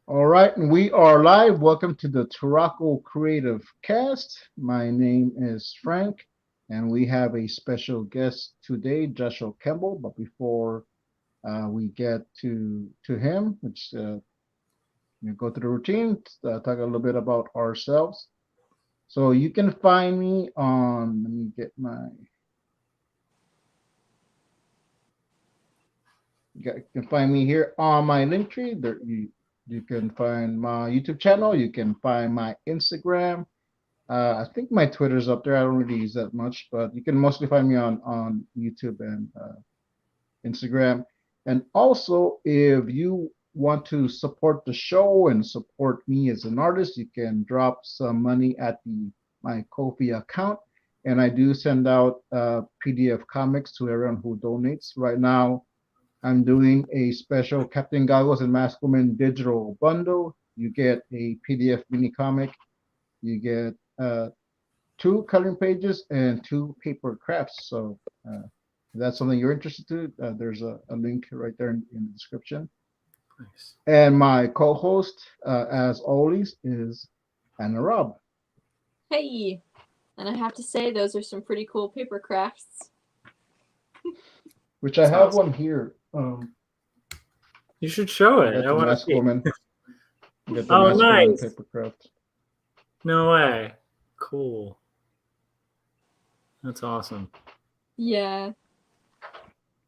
All right, and we are live. Welcome to the Turaco Creative Cast. My name is Frank, and we have a special guest today, Joshua Kemble. But before we get to him, let's go through the routine, talk a little bit about ourselves. So you can find me on. Let me get my. You can find me here on my link tree. There, you can find my YouTube channel. You can find my Instagram. I think my Twitter's up there. I don't really use that much, but you can mostly find me on YouTube and Instagram. And also, if you want to support the show and support me as an artist, you can drop some money at my Ko-fi account. And I do send out PDF comics to everyone who donates. Right now, I'm doing a special Captain Goggles and Mask Woman digital bundle. You get a PDF mini comic. You get 2 coloring pages and 2 paper crafts. So if that's something you're interested in, there's a link right there in the description. Nice. And my co-host, as always, is Anna Raub. Hey, and I have to say those are some pretty cool paper crafts. Which I have one here. You should show it. I want to see. Woman. Oh, nice. Paper craft. No way. Cool. That's awesome. Yeah.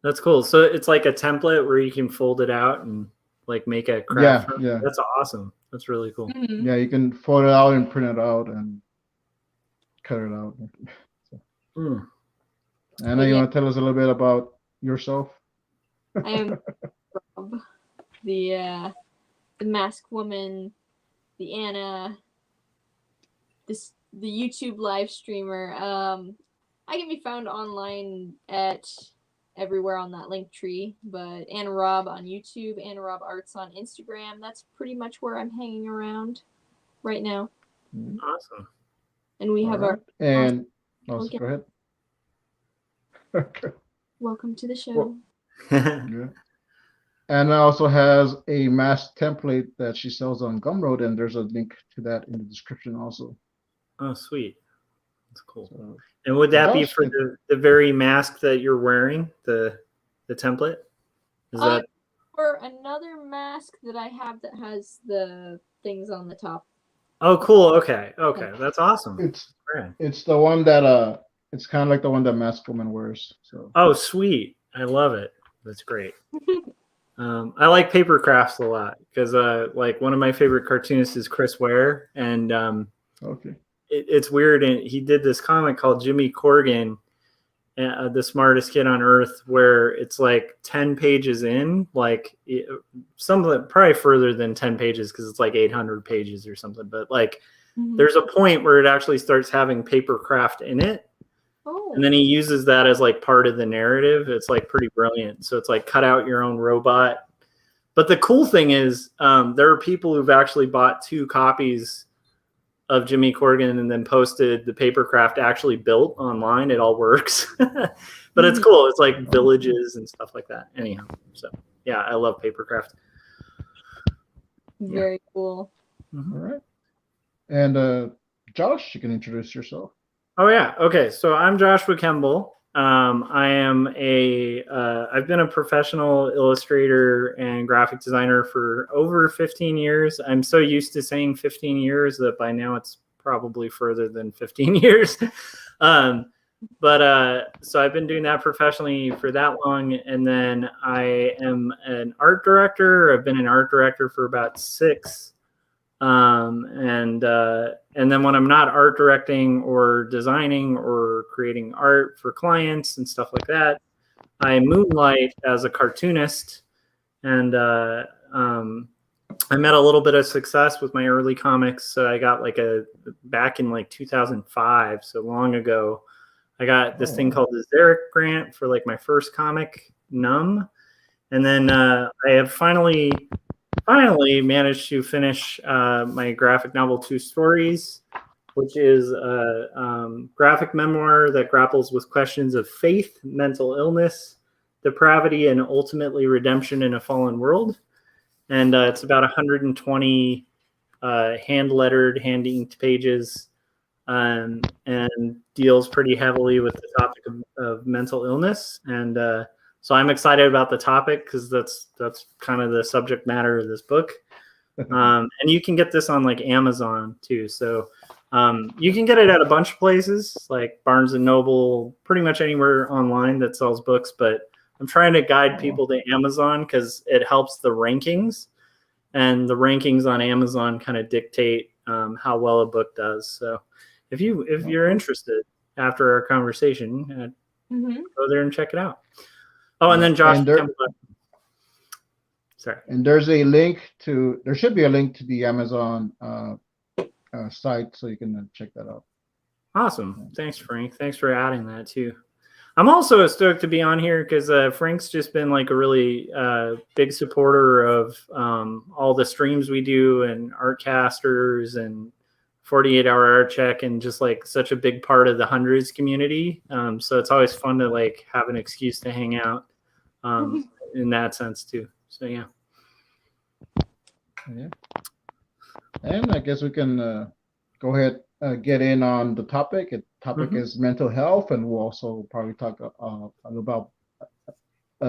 That's cool. So it's like a template where you can fold it out and like make a craft. Yeah. That's awesome. That's really cool. Mm-hmm. Yeah, you can fold it out and print it out and cut it out. So. Anna, you want to tell us a little bit about yourself? I am Rob, the mask woman, the Anna, the YouTube live streamer. I can be found online at everywhere on that link tree, but Anna Raub on YouTube, Anna Raub Arts on Instagram. That's pretty much where I'm hanging around right now. Awesome. And we have our go ahead. Welcome to the show. Yeah. Anna also has a mask template that she sells on Gumroad, and there's a link to that in the description also. Oh, sweet. That's cool. So, and would that be for the very mask that you're wearing, the template? Is that for another mask that I have that has the things on the top? Oh, cool. Okay. That's awesome. It's the one that it's kind of like the one that Mask Woman wears. So. Oh, sweet. I love it. That's great. I like paper crafts a lot because like one of my favorite cartoonists is Chris Ware, and it's weird. And he did this comic called Jimmy Corrigan, the smartest kid on earth, where it's like 10 pages in, like something probably further than 10 pages because it's like 800 pages or something. But like there's a point where it actually starts having paper craft in it. Oh. And then he uses that as like part of the narrative. It's like pretty brilliant. So it's like cut out your own robot. But the cool thing is there are people who've actually bought 2 copies of Jimmy Corrigan and then posted the papercraft actually built online. It all works. But it's cool. It's like villages and stuff like that. Anyhow, so yeah, I love papercraft. Very cool. Mm-hmm. All right. And Josh, you can introduce yourself. Oh yeah. Okay. So I'm Joshua Kemble. I am I've been a professional illustrator and graphic designer for over 15 years. I'm so used to saying 15 years that by now it's probably further than 15 years. So I've been doing that professionally for that long. And then I am an art director. I've been an art director for about 6. And then when I'm not art directing or designing or creating art for clients and stuff like that, I moonlight as a cartoonist. And I met a little bit of success with my early comics. So I got back in like 2005, so long ago, I got this thing called the Zarek grant for like my first comic, Numb. And then I have finally managed to finish my graphic novel 2 Stories, which is a graphic memoir that grapples with questions of faith, mental illness, depravity, and ultimately redemption in a fallen world. and it's about 120 hand-lettered, hand-inked pages, and deals pretty heavily with the topic of mental illness. And so I'm excited about the topic because that's kind of the subject matter of this book. And you can get this on like Amazon too. So you can get it at a bunch of places like Barnes and Noble, pretty much anywhere online that sells books. But I'm trying to guide people to Amazon because it helps the rankings, and the rankings on Amazon kind of dictate how well a book does. So if you're interested after our conversation, go there and check it out. Oh, and then Josh, sorry. And there should be a link to the Amazon site, so you can check that out. Awesome. Thanks, Frank. Thanks for adding that too. I'm also stoked to be on here because Frank's just been like a really big supporter of all the streams we do and Artcasters and 48-hour art check, and just like such a big part of the hundreds community. So it's always fun to like have an excuse to hang out in that sense too. So yeah. And I guess we can go ahead get in on the topic. The topic is mental health, and we'll also probably talk a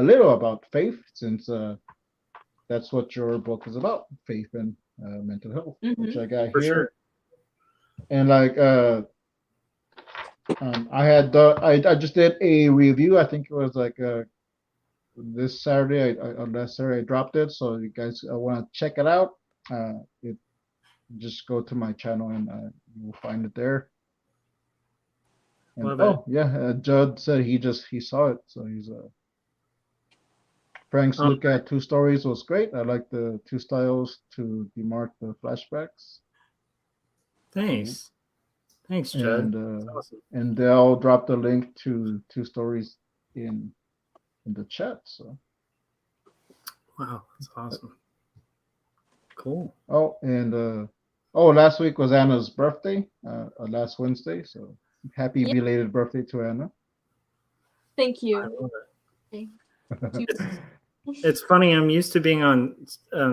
little about faith, since that's what your book is about, faith and mental health, which I got For here. sure. And like I just did a review. I think it was like this Saturday, last Saturday I dropped it. So you guys want to check it out, just go to my channel and you will find it there. And, Judd said he saw it, so he's Frank's look at two stories was great. I like the two styles to demark the flashbacks. Thanks, Judd. And awesome. And they'll drop the link to two stories in the chat. So wow, that's awesome. Cool. Oh, and last week was Anna's birthday, last Wednesday. So happy belated birthday to Anna. Thank you. It's funny. I'm used to being on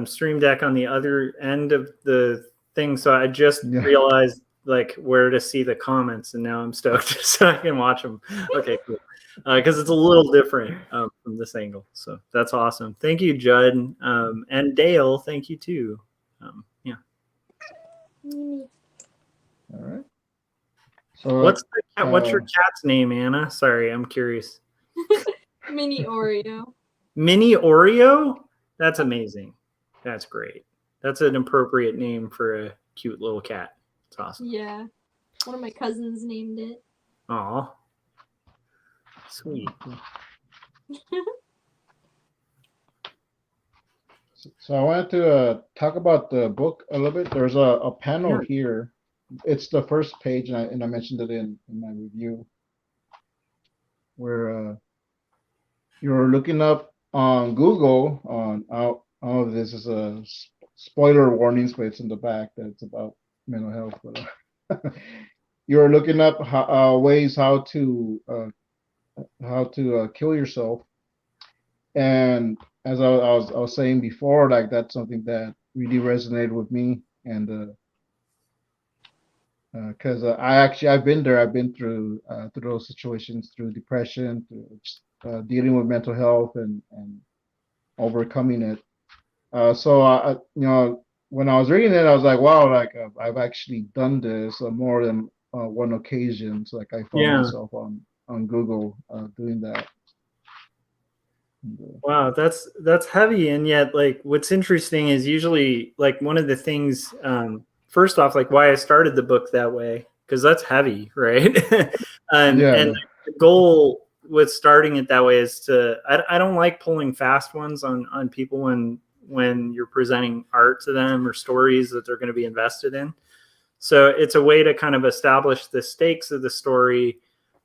Stream Deck on the other end of the thing, so I just realized like where to see the comments, and now I'm stoked so I can watch them. Okay, cool. Because it's a little different from this angle. So that's awesome. Thank you, Judd, and Dale. Thank you too. Yeah. All right. So what's your cat's name, Anna? Sorry, I'm curious. Mini Oreo. Mini Oreo? That's amazing. That's great. That's an appropriate name for a cute little cat. It's awesome. Yeah. One of my cousins named it. Aw. Sweet. So I wanted to talk about the book a little bit. There's a panel here. It's the first page, and I mentioned it in my review, where you're looking up on Google on this is a spoiler warnings, but it's in the back that it's about mental health. But you're looking up ways how to kill yourself, and as I was saying before, like that's something that really resonated with me, and because I've been there. I've been through those situations, through depression, through dealing with mental health and overcoming it. So when I was reading it, I was like, wow, like I've actually done this on more than one occasion. So like I found myself on Google doing that. Wow, that's heavy, and yet like what's interesting is usually like one of the things. First off, like why I started the book that way, because that's heavy, right? And the goal with starting it that way is I don't like pulling fast ones on people when you're presenting art to them or stories that they're going to be invested in. So it's a way to kind of establish the stakes of the story,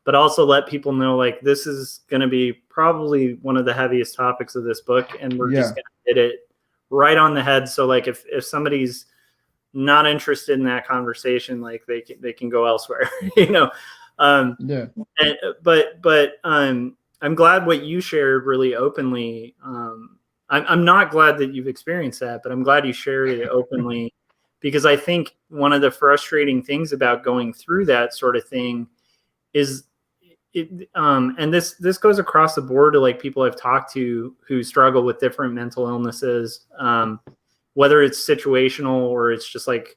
but also let people know like this is going to be probably one of the heaviest topics of this book, and we're just going to hit it right on the head. So like if somebody's not interested in that conversation, like they can go elsewhere, but I'm glad what you shared really openly I'm not glad that you've experienced that, but I'm glad you shared it openly, because I think one of the frustrating things about going through that sort of thing is and this goes across the board to like people I've talked to who struggle with different mental illnesses, whether it's situational or it's just like,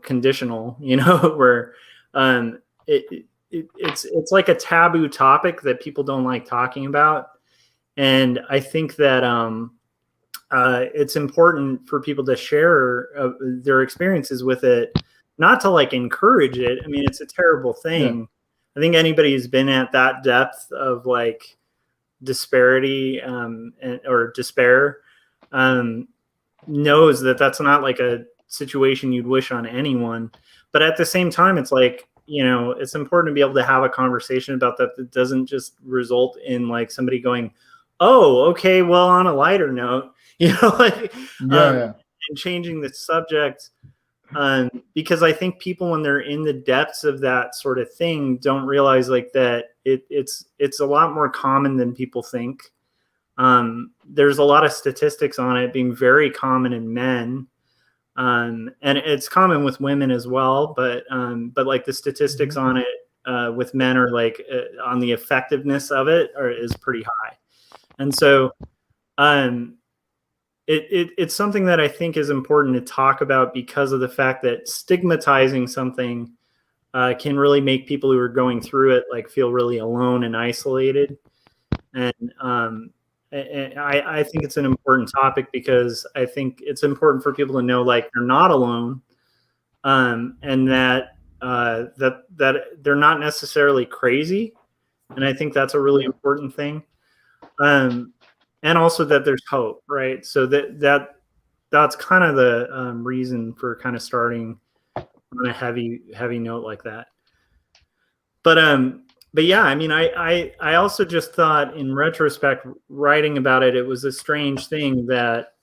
conditional, where it's like a taboo topic that people don't like talking about. And I think that it's important for people to share their experiences with it, not to like encourage it. I mean, it's a terrible thing. Yeah. I think anybody who's been at that depth of like disparity or despair knows that that's not like a situation you'd wish on anyone. But at the same time, it's like, it's important to be able to have a conversation about that doesn't just result in like somebody going, oh, okay, well, on a lighter note, like, and changing the subject. Because I think people, when they're in the depths of that sort of thing, don't realize like that it's a lot more common than people think. There's a lot of statistics on it being very common in men. And it's common with women as well, but like the statistics on it with men are like on the effectiveness of it is pretty high. And so it's something that I think is important to talk about because of the fact that stigmatizing something can really make people who are going through it like feel really alone and isolated. And I think it's an important topic because I think it's important for people to know like they're not alone, and that that they're not necessarily crazy. And I think that's a really important thing. And also that there's hope, right? So that's kind of the reason for kind of starting on a heavy note like that. But yeah, I mean, I also just thought in retrospect, writing about it, it was a strange thing that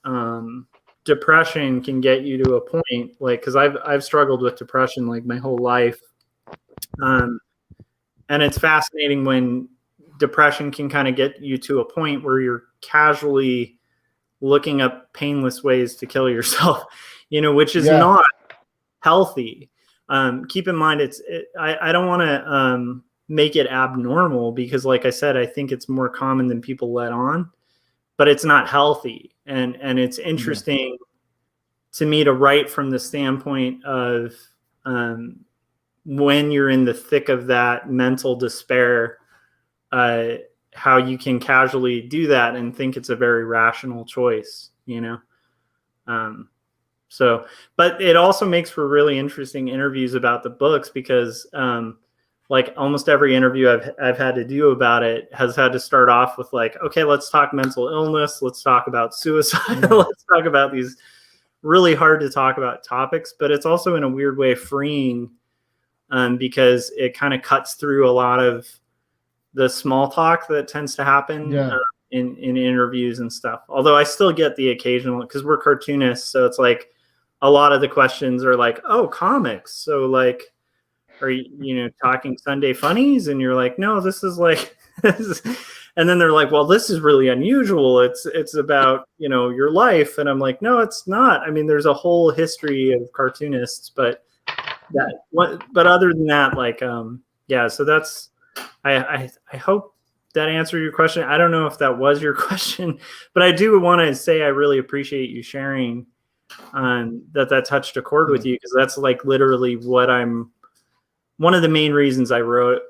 depression can get you to a point, like, because I've struggled with depression like my whole life, and it's fascinating when depression can kind of get you to a point where you're casually looking up painless ways to kill yourself, which is not healthy. Keep in mind, I don't want to make it abnormal because, like I said, I think it's more common than people let on, but it's not healthy. And it's interesting to me to write from the standpoint of when you're in the thick of that mental despair, how you can casually do that and think it's a very rational choice, So, but it also makes for really interesting interviews about the books because, like almost every interview I've had to do about it has had to start off with like, okay, let's talk mental illness. Let's talk about suicide. Let's talk about these really hard to talk about topics, but it's also in a weird way freeing, because it kind of cuts through a lot of the small talk that tends to happen in interviews and stuff. Although I still get the occasional, because we're cartoonists. So it's like a lot of the questions are like, oh, comics. So like, are you talking Sunday funnies? And you're like, no, this is like, and then they're like, well, this is really unusual. It's about, your life. And I'm like, no, it's not. I mean, there's a whole history of cartoonists, but other than that, like, so that's, I hope that answered your question. I don't know if that was your question, but I do want to say I really appreciate you sharing that touched a chord with you, because that's like literally one of the main reasons I wrote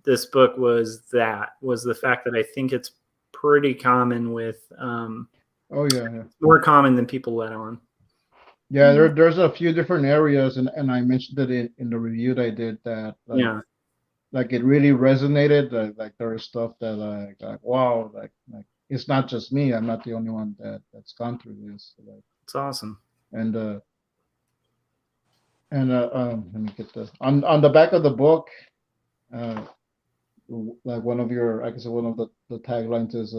this book was the fact that I think it's pretty common with more common than people let on. Yeah, there's a few different areas, and I mentioned it in the review that I did that. Like it really resonated. Like there is stuff that like wow, like it's not just me. I'm not the only one that's gone through this. So like, it's awesome. And let me get this on the back of the book. Like one of the taglines is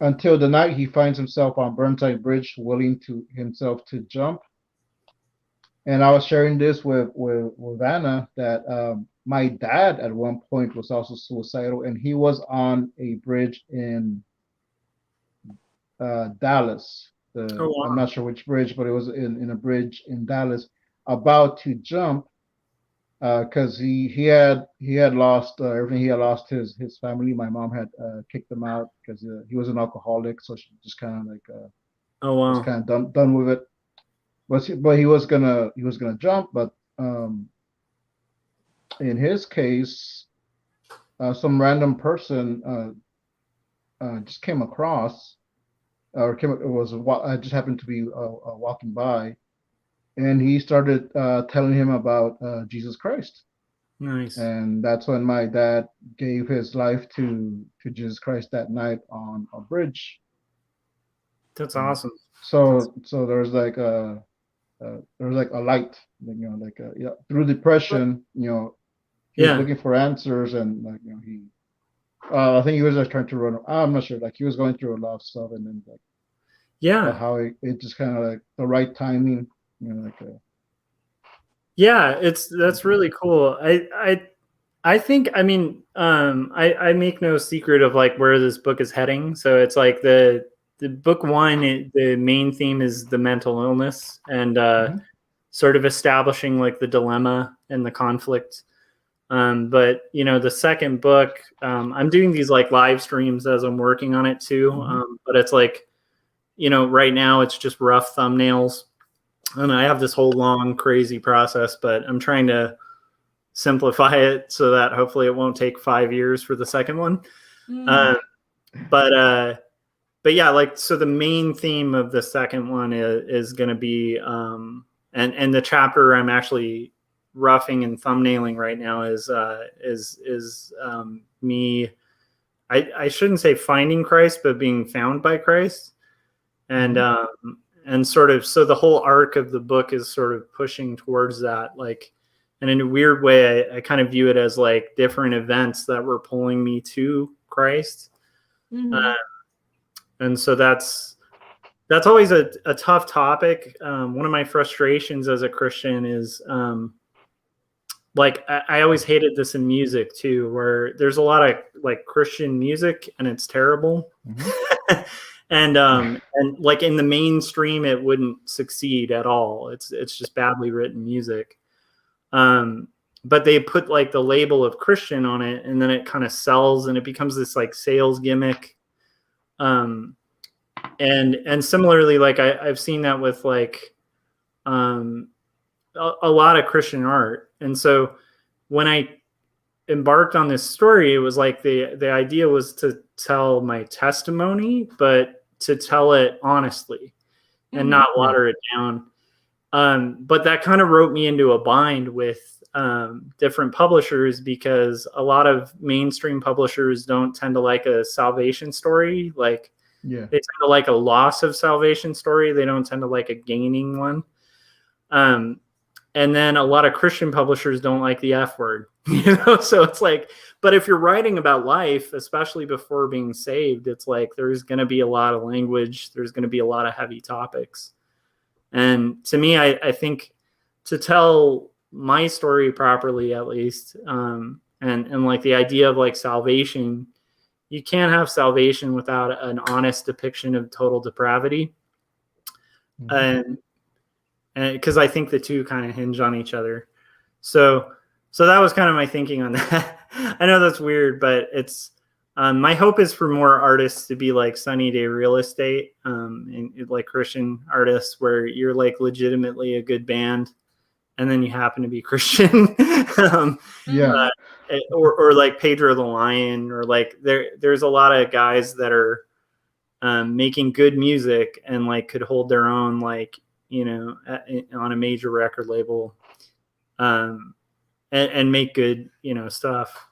until the night he finds himself on Burnside Bridge, willing to himself to jump. And I was sharing this with Anna that my dad at one point was also suicidal, and he was on a bridge in Dallas. Oh I'm wow. not sure which bridge, but it was in a bridge in Dallas, about to jump because he had lost everything. He had lost his family. My mom had kicked him out because he was an alcoholic, so she just kind of like Oh was wow. kind of done with it. But he was gonna jump, but in his case, some random person just came across, or came, it was just happened to be walking by, and he started telling him about Jesus Christ, Nice. and that's when my dad gave his life to Jesus Christ that night on a bridge. That's And awesome. so there's like a light, like through depression, he was Yeah. looking for answers, and like he I think he was just trying to run. I'm not sure. Like he was going through a lot of stuff, and then like Yeah. how it just kind of like the right timing, like Yeah, that's something. really cool. I think, I mean, I make no secret of like where this book is heading. So it's like the book one, the main theme is the mental illness and Mm-hmm. sort of establishing like the dilemma and the conflict. But the second book, I'm doing these like live streams as I'm working on it too. Mm-hmm. But it's like, right now it's just rough thumbnails, and I have this whole long crazy process, but I'm trying to simplify it so that hopefully it won't take 5 years for the second one. Mm. Uh, but yeah, like, so the main theme of the second one is going to be, and the chapter I'm actually roughing and thumbnailing right now is me. I shouldn't say finding Christ, but being found by Christ, and Mm-hmm. sort of, so the whole arc of the book is sort of pushing towards that, like, and in a weird way, I kind of view it as like different events that were pulling me to Christ. Mm-hmm. Uh, and so that's always a tough topic. One of my frustrations as a Christian is like I always hated this in music too, where there's a lot of like Christian music and it's terrible. Mm-hmm. And like in the mainstream it wouldn't succeed at all. It's just badly written music. Um, but they put like the label of Christian on it, and then it kind of sells, and it becomes this like sales gimmick. Um, and similarly, like I've seen that with like um, a lot of Christian art, and so when I embarked on this story, it was like the idea was to tell my testimony, but to tell it honestly and Mm-hmm. not Right. water it down. But that kind of wrote me into a bind with different publishers, because a lot of mainstream publishers don't tend to like a salvation story. Like Yeah. they tend to like a loss of salvation story. They don't tend to like a gaining one. Um, and then a lot of Christian publishers don't like the F word, So it's like, but if you're writing about life, especially before being saved, it's like there's going to be a lot of language. There's going to be a lot of heavy topics. And to me, I think to tell my story properly, at least, and like the idea of like salvation, you can't have salvation without an honest depiction of total depravity. Mm-hmm. And because I think the two kind of hinge on each other. So that was kind of my thinking on that. I know that's weird, but it's my hope is for more artists to be like Sunny Day Real Estate, and like Christian artists, where you're like legitimately a good band, and then you happen to be Christian, Yeah. Mm-hmm. or like Pedro the Lion, or like there's a lot of guys that are making good music and like could hold their own, like on a major record label, um, and make good stuff.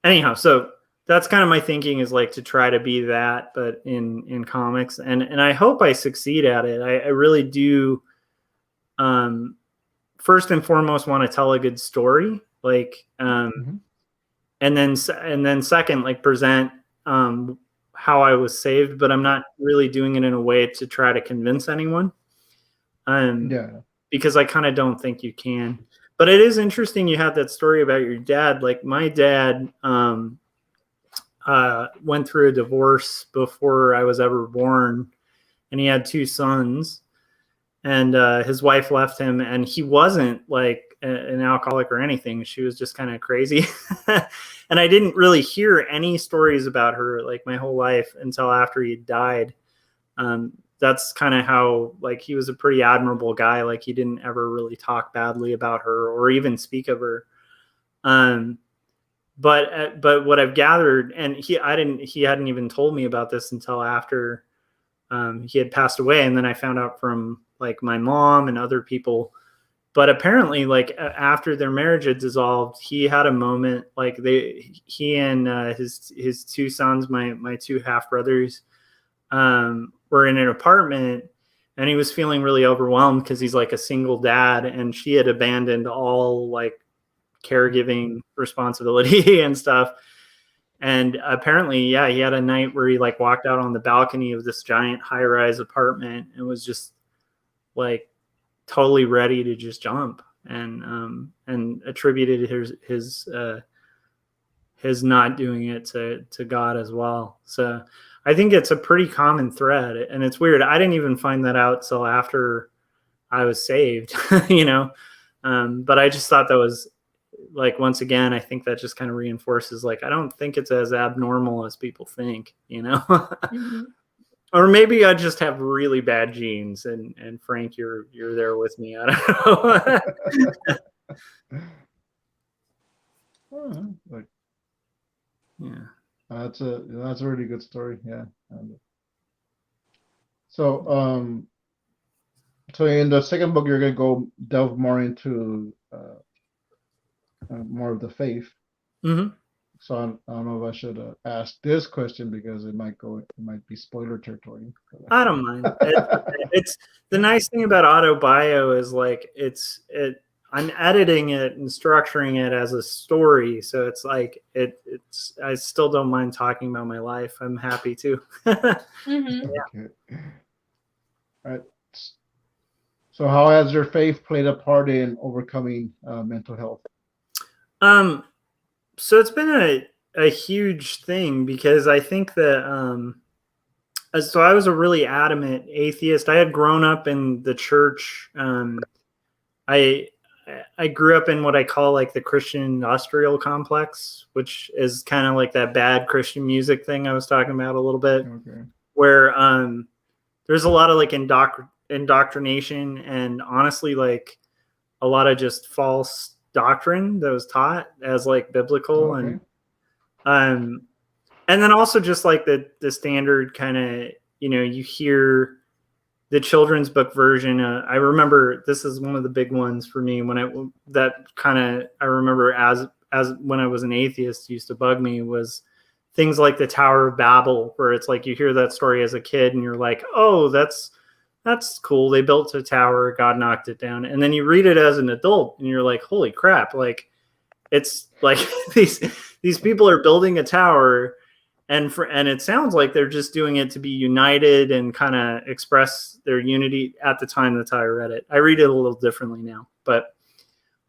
Anyhow, so that's kind of my thinking, is like to try to be that, but in comics, and I hope I succeed at it. I really do. First and foremost, want to tell a good story, like, Mm-hmm. and then second, like present how I was saved, but I'm not really doing it in a way to try to convince anyone, um, Yeah. because I kind of don't think you can. But it is interesting you had that story about your dad. Like my dad, went through a divorce before I was ever born, and he had 2 sons. And his wife left him, and he wasn't like an alcoholic or anything. She was just kind of crazy. And I didn't really hear any stories about her like my whole life until after he died. That's kind of how, like, he was a pretty admirable guy. Like, he didn't ever really talk badly about her or even speak of her. But what I've gathered, and he hadn't even told me about this until after he had passed away. And then I found out from like my mom and other people. But apparently, like, after their marriage had dissolved, he had a moment, like he and his 2 sons, my 2 half brothers, were in an apartment, and he was feeling really overwhelmed because he's like a single dad, and she had abandoned all like caregiving responsibility and stuff. And apparently, yeah, he had a night where he like walked out on the balcony of this giant high-rise apartment and was just like totally ready to just jump, and attributed his not doing it to God as well. So I think it's a pretty common thread, and it's weird. I didn't even find that out till after I was saved, you know. But I just thought that was, like, once again, I think that just kind of reinforces, like, I don't think it's as abnormal as people think, you know. Mm-hmm. Or maybe I just have really bad genes, and Frank, you're there with me. I don't know. Like, Yeah. that's a really good story. Yeah. So so in the second book, you're gonna go delve more into more of the faith. Mm-hmm. So I don't know if I should ask this question because it might be spoiler territory. I don't mind. It's the nice thing about autobio is, like, I'm editing it and structuring it as a story, so it's like it's I still don't mind talking about my life. I'm happy to. Mm-hmm. Okay. All right. So how has your faith played a part in overcoming mental health? So it's been a huge thing, because I think that so I was a really adamant atheist. I had grown up in the church. I grew up in what I call like the Christian industrial complex, which is kind of like that bad Christian music thing I was talking about a little bit, Okay. where there's a lot of like indoctrination, and honestly, like, a lot of just false doctrine that was taught as like biblical. Okay. And then also just like the standard kind of, you know, you hear the children's book version. I remember this is one of the big ones for me when I remember as when I was an atheist used to bug me, was things like the Tower of Babel, where it's like you hear that story as a kid and you're like, oh, that's cool. They built a tower, God knocked it down. And then you read it as an adult and you're like, holy crap. Like, it's like these people are building a tower, and it sounds like they're just doing it to be united and kind of express their unity. At the time that I read it, I read it a little differently now, but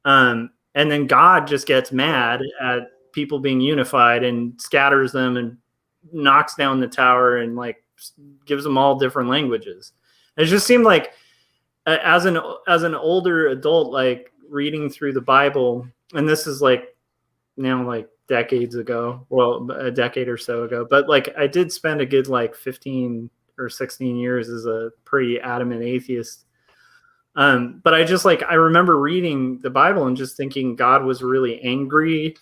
and then God just gets mad at people being unified and scatters them and knocks down the tower and like gives them all different languages. It just seemed like as an older adult, like reading through the Bible, and this is like now like decades ago, well, a decade or so ago, but like I did spend a good like 15 or 16 years as a pretty adamant atheist. But I remember reading the Bible and just thinking God was really angry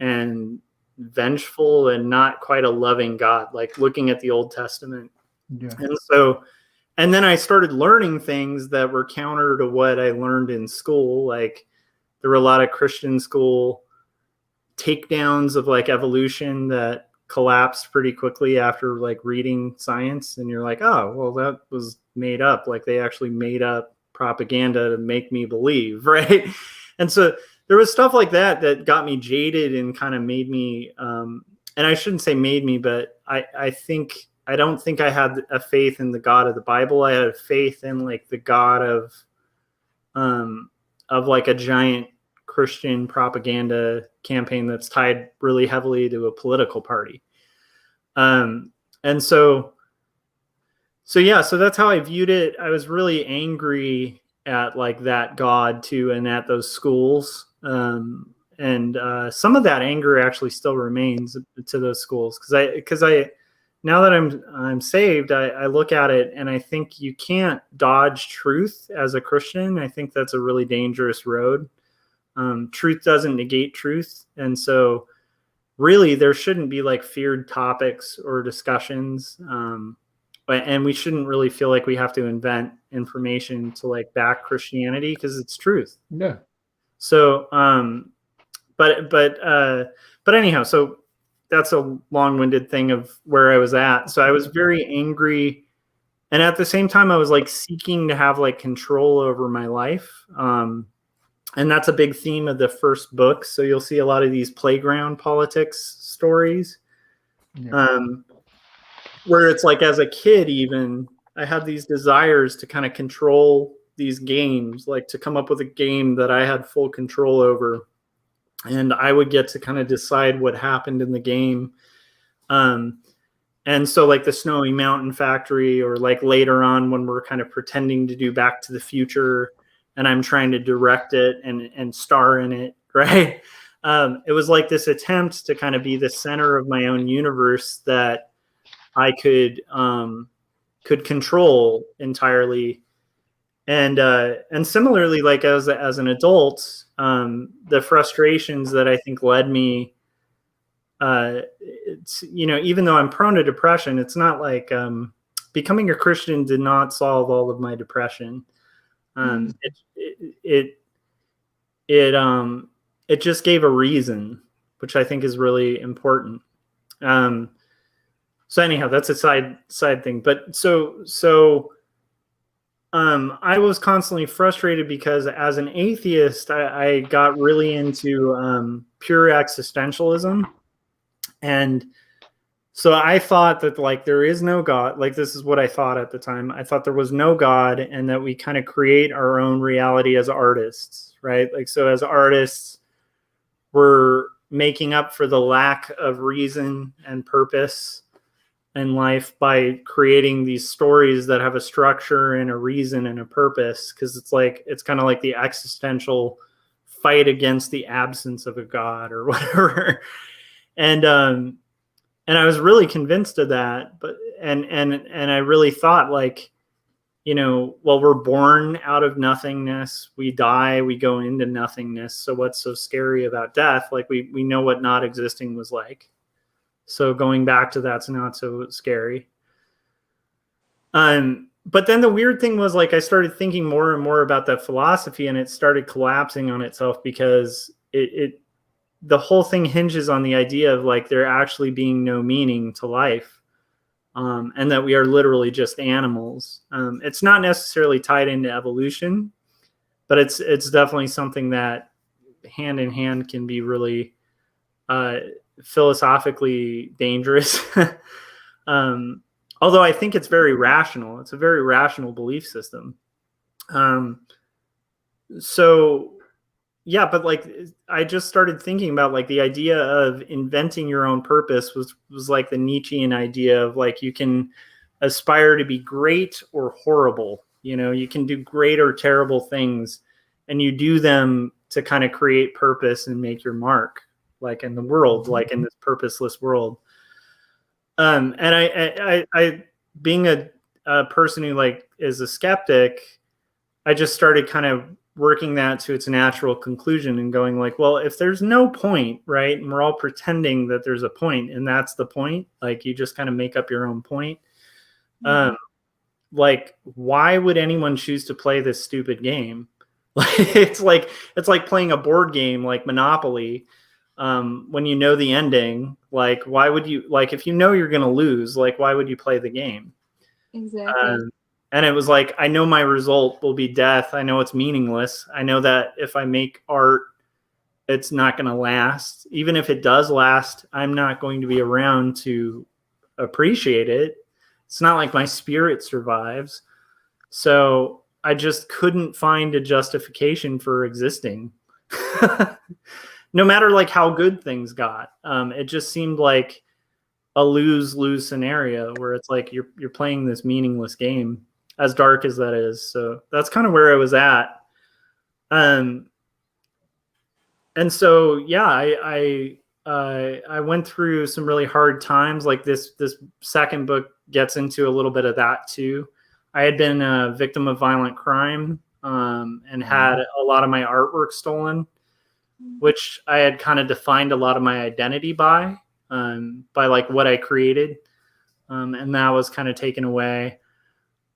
and vengeful and not quite a loving God, like looking at the Old Testament. Yeah. And then I started learning things that were counter to what I learned in school. Like, there were a lot of Christian school takedowns of like evolution that collapsed pretty quickly after like reading science. And you're like, oh, well, that was made up. Like, they actually made up propaganda to make me believe, right? And so there was stuff like that got me jaded and kind of made me, and I shouldn't say made me, but I don't think I had a faith in the God of the Bible. I had a faith in like the God of like a giant Christian propaganda campaign that's tied really heavily to a political party. And so yeah, so that's how I viewed it. I was really angry at like that God too, and at those schools. And some of that anger actually still remains to those schools, because I now that I'm saved, I look at it and I think you can't dodge truth as a Christian. I think that's a really dangerous road. Truth doesn't negate truth, and so really there shouldn't be like feared topics or discussions. And we shouldn't really feel like we have to invent information to like back Christianity, because it's truth. Yeah. So, but anyhow, so that's a long-winded thing of where I was at. So I was very angry, and at the same time I was like seeking to have like control over my life. And that's a big theme of the first book. So you'll see a lot of these playground politics stories. Yeah. Where it's like, as a kid, even I had these desires to kind of control these games, like to come up with a game that I had full control over, and I would get to kind of decide what happened in the game. And so like the Snowy Mountain Factory, or like later on when we're kind of pretending to do Back to the Future and I'm trying to direct it and star in it, right? It was like this attempt to kind of be the center of my own universe that I could control entirely. And similarly, like as an adult, the frustrations that I think led me, it's, even though I'm prone to depression, it's not like becoming a Christian did not solve all of my depression. It just gave a reason, which I think is really important. So anyhow, that's a side thing. But so I was constantly frustrated because as an atheist, I got really into pure existentialism. And so I thought that like there is no God. Like this is what I thought at the time. I thought there was no God, and that we kind of create our own reality as artists, right? Like, so as artists, we're making up for the lack of reason and purpose in life by creating these stories that have a structure and a reason and a purpose, because it's kind of like the existential fight against the absence of a God or whatever. And I was really convinced of that, but and I really thought like, well, we're born out of nothingness, we die, we go into nothingness, so what's so scary about death? Like we know what not existing was like. So going back to that's not so scary. But then the weird thing was like I started thinking more and more about that philosophy, and it started collapsing on itself, because the whole thing hinges on the idea of like there actually being no meaning to life, and that we are literally just animals. It's not necessarily tied into evolution, but it's definitely something that hand in hand can be really philosophically dangerous. Although I think it's very rational. It's a very rational belief system. So yeah, but like I just started thinking about like the idea of inventing your own purpose was like the Nietzschean idea of like you can aspire to be great or horrible. You can do great or terrible things, and you do them to kind of create purpose and make your mark, like in the world, like in this purposeless world. And I being a person who like is a skeptic, I just started kind of working that to its natural conclusion and going like, well, if there's no point, right, and we're all pretending that there's a point, and that's the point, like you just kind of make up your own point. Like, why would anyone choose to play this stupid game? It's like playing a board game like Monopoly. When you know the ending, like why would you, like if you know you're going to lose, like why would you play the game? Exactly. And it was like, I know my result will be death. I know it's meaningless. I know that if I make art, it's not going to last. Even if it does last, I'm not going to be around to appreciate it. It's not like my spirit survives. So I just couldn't find a justification for existing. No matter like how good things got. It just seemed like a lose-lose scenario where it's like you're playing this meaningless game, as dark as that is. So that's kind of where I was at. And so yeah, I went through some really hard times. Like this second book gets into a little bit of that too. I had been a victim of violent crime, and had a lot of my artwork stolen, which I had kind of defined a lot of my identity by like what I created. And that was kind of taken away.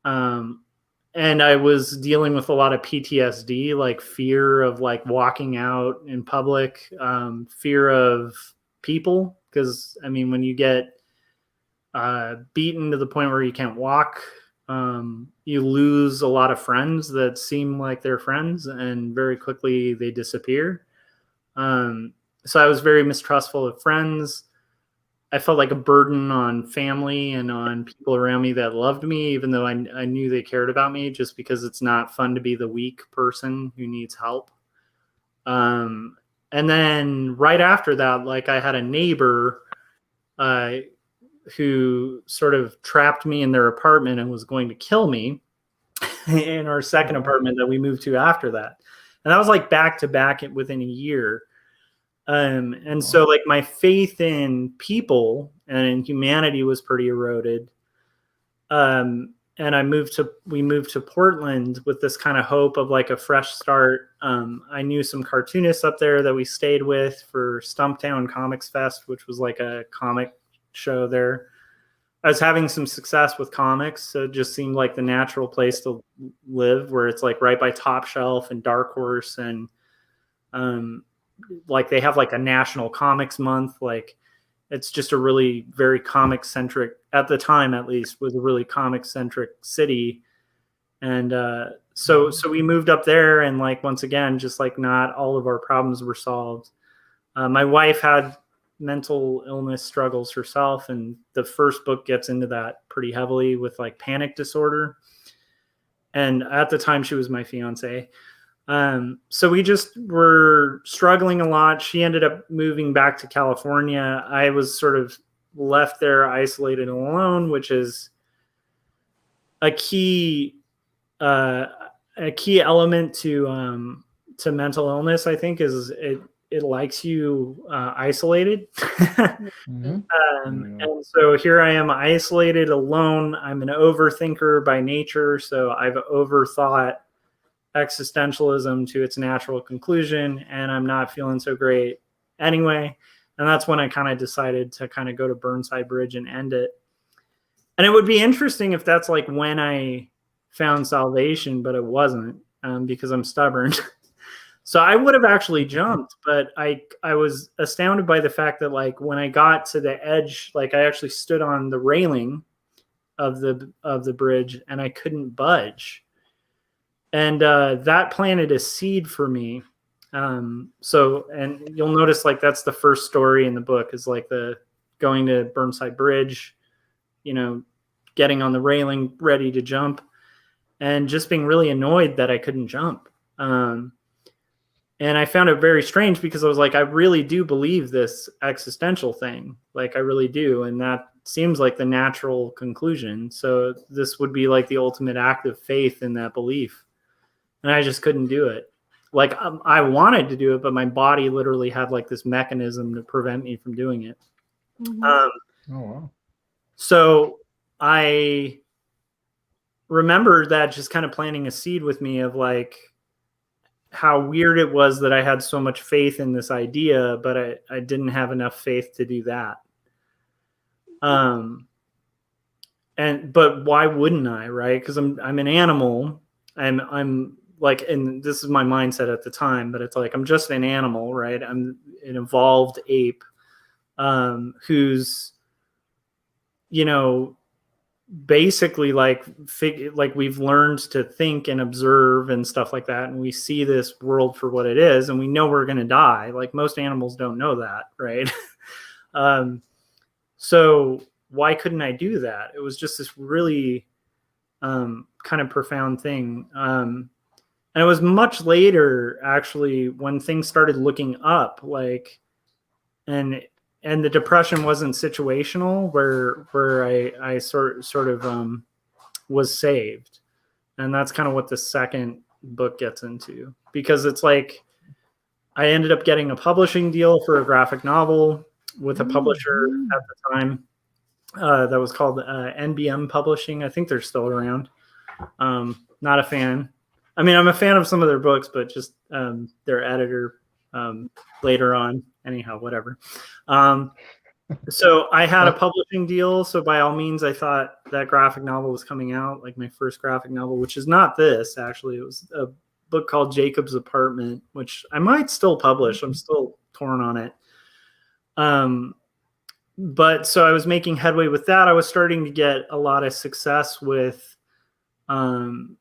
And I was dealing with a lot of PTSD, like fear of like walking out in public, fear of people. Because I mean, when you get beaten to the point where you can't walk, you lose a lot of friends that seem like they're friends, and very quickly they disappear. So I was very mistrustful of friends. I felt like a burden on family and on people around me that loved me, even though I knew they cared about me, just because it's not fun to be the weak person who needs help. And then right after that, like I had a neighbor who sort of trapped me in their apartment and was going to kill me in our second apartment that we moved to after that. And that was like back to back within a year. And so like my faith in people and in humanity was pretty eroded. And we moved to Portland with this kind of hope of like a fresh start. I knew some cartoonists up there that we stayed with for Stumptown Comics Fest, which was like a comic show there. I was having some success with comics, so it just seemed like the natural place to live, where it's like right by Top Shelf and Dark Horse, and like they have like a national comics month. Like it's just a really very comic centric, at the time at least, was a really comic centric city. And so we moved up there, and like once again, just like not all of our problems were solved. My wife had mental illness struggles herself, and the first book gets into that pretty heavily with like panic disorder. And at the time she was my fiance. So we just were struggling a lot. She ended up moving back to California. I was sort of left there isolated and alone, which is a key element to mental illness, I think, is it likes you isolated. And so here I am isolated, alone. I'm an overthinker by nature. So I've overthought existentialism to its natural conclusion, and I'm not feeling so great anyway. And that's when I kind of decided to kind of go to Burnside Bridge and end it. And it would be interesting if that's like when I found salvation, but it wasn't, because I'm stubborn. So I would have actually jumped, but I was astounded by the fact that like when I got to the edge, like I actually stood on the railing of the bridge and I couldn't budge. And that planted a seed for me. So, and you'll notice like that's the first story in the book, is like the going to Burnside Bridge, you know, getting on the railing, ready to jump, and just being really annoyed that I couldn't jump. And I found it very strange, because I was like, I really do believe this existential thing. Like I really do. And that seems like the natural conclusion. So this would be like the ultimate act of faith in that belief. And I just couldn't do it. Like I wanted to do it, but my body literally had like this mechanism to prevent me from doing it. Oh, wow. So I remember that just kind of planting a seed with me of like how weird it was that I had so much faith in this idea, but I didn't have enough faith to do that. But why wouldn't I, right? Because I'm an animal. I'm like, and this is my mindset at the time, but it's like I'm just an animal, right? I'm an evolved ape, who's, you know, basically like we've learned to think and observe and stuff like that, and we see this world for what it is, and we know we're going to die. Like most animals don't know that, right? So why couldn't I do that? It was just this really kind of profound thing. And it was much later, actually, when things started looking up, like, and the depression wasn't situational where I sort of was saved. And that's kind of what the second book gets into, because it's like I ended up getting a publishing deal for a graphic novel with a publisher at the time that was called NBM Publishing. I think they're still around. Not a fan. I mean, I'm a fan of some of their books, but just their editor later on. Anyhow, whatever. So I had a publishing deal. So by all means, I thought that graphic novel was coming out, like my first graphic novel, which is not this, actually. It was a book called Jacob's Apartment, which I might still publish. I'm still torn on it. But so I was making headway with that. I was starting to get a lot of success with Kevin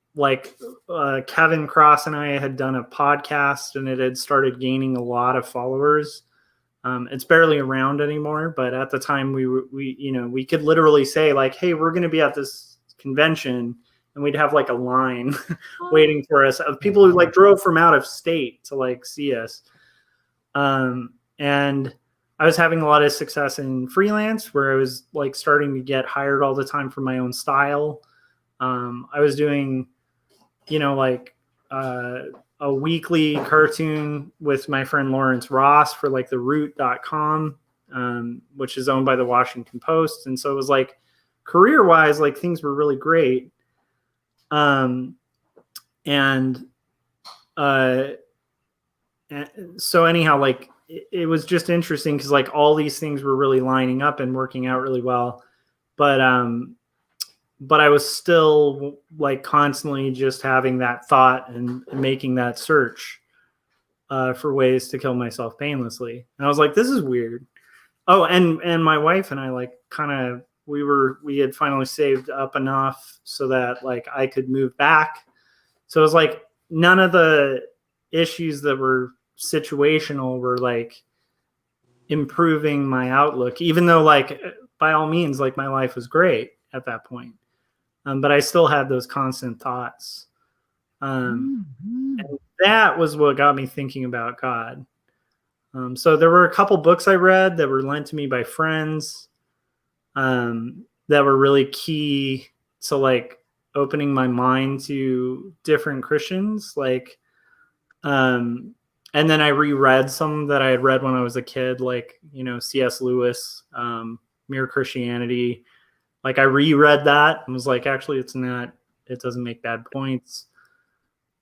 Cross and I had done a podcast, and it had started gaining a lot of followers. It's barely around anymore, but at the time we could literally say like, hey, we're going to be at this convention, and we'd have like a line waiting for us of people who like drove from out of state to like see us. And I was having a lot of success in freelance, where I was like starting to get hired all the time for my own style. I was doing, a weekly cartoon with my friend Lawrence Ross for like theroot.com, which is owned by the Washington Post. And so it was like career wise, like things were really great. So anyhow, like it was just interesting because like all these things were really lining up and working out really well. But I was still like constantly just having that thought and making that search for ways to kill myself painlessly. And I was like, this is weird. Oh, and my wife and I like kind of, we had finally saved up enough so that like I could move back. So it was like none of the issues that were situational were like improving my outlook, even though like by all means, like my life was great at that point. But I still had those constant thoughts. And that was what got me thinking about God. So there were a couple books I read that were lent to me by friends that were really key to like opening my mind to different Christians. Like, and then I reread some that I had read when I was a kid, like, C.S. Lewis, Mere Christianity. Like I reread that and was like, actually, it doesn't make bad points.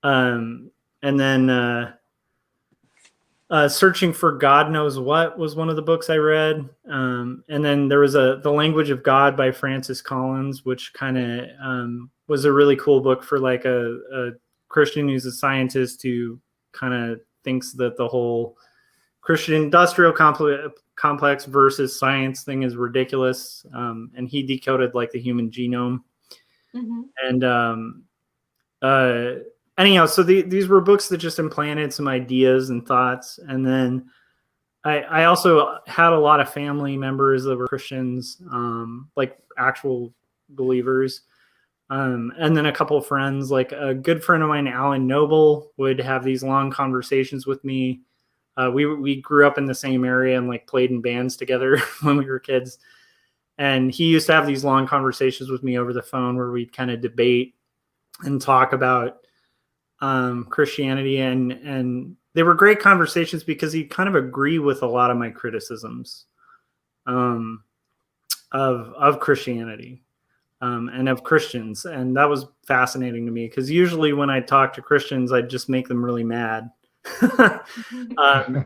And then Searching for God Knows What was one of the books I read. And then there was The Language of God by Francis Collins, which kind of was a really cool book for like a Christian who's a scientist who kind of thinks that the whole Christian industrial complex versus science thing is ridiculous. And he decoded like the human genome. And anyhow, so these were books that just implanted some ideas and thoughts. And then I also had a lot of family members that were Christians, like actual believers. And then a couple of friends, like a good friend of mine, Alan Noble, would have these long conversations with me. We grew up in the same area and like played in bands together when we were kids. And he used to have these long conversations with me over the phone where we'd kind of debate and talk about Christianity. And they were great conversations because he'd kind of agree with a lot of my criticisms of Christianity and of Christians. And that was fascinating to me because usually when I talk to Christians, I'd just make them really mad. And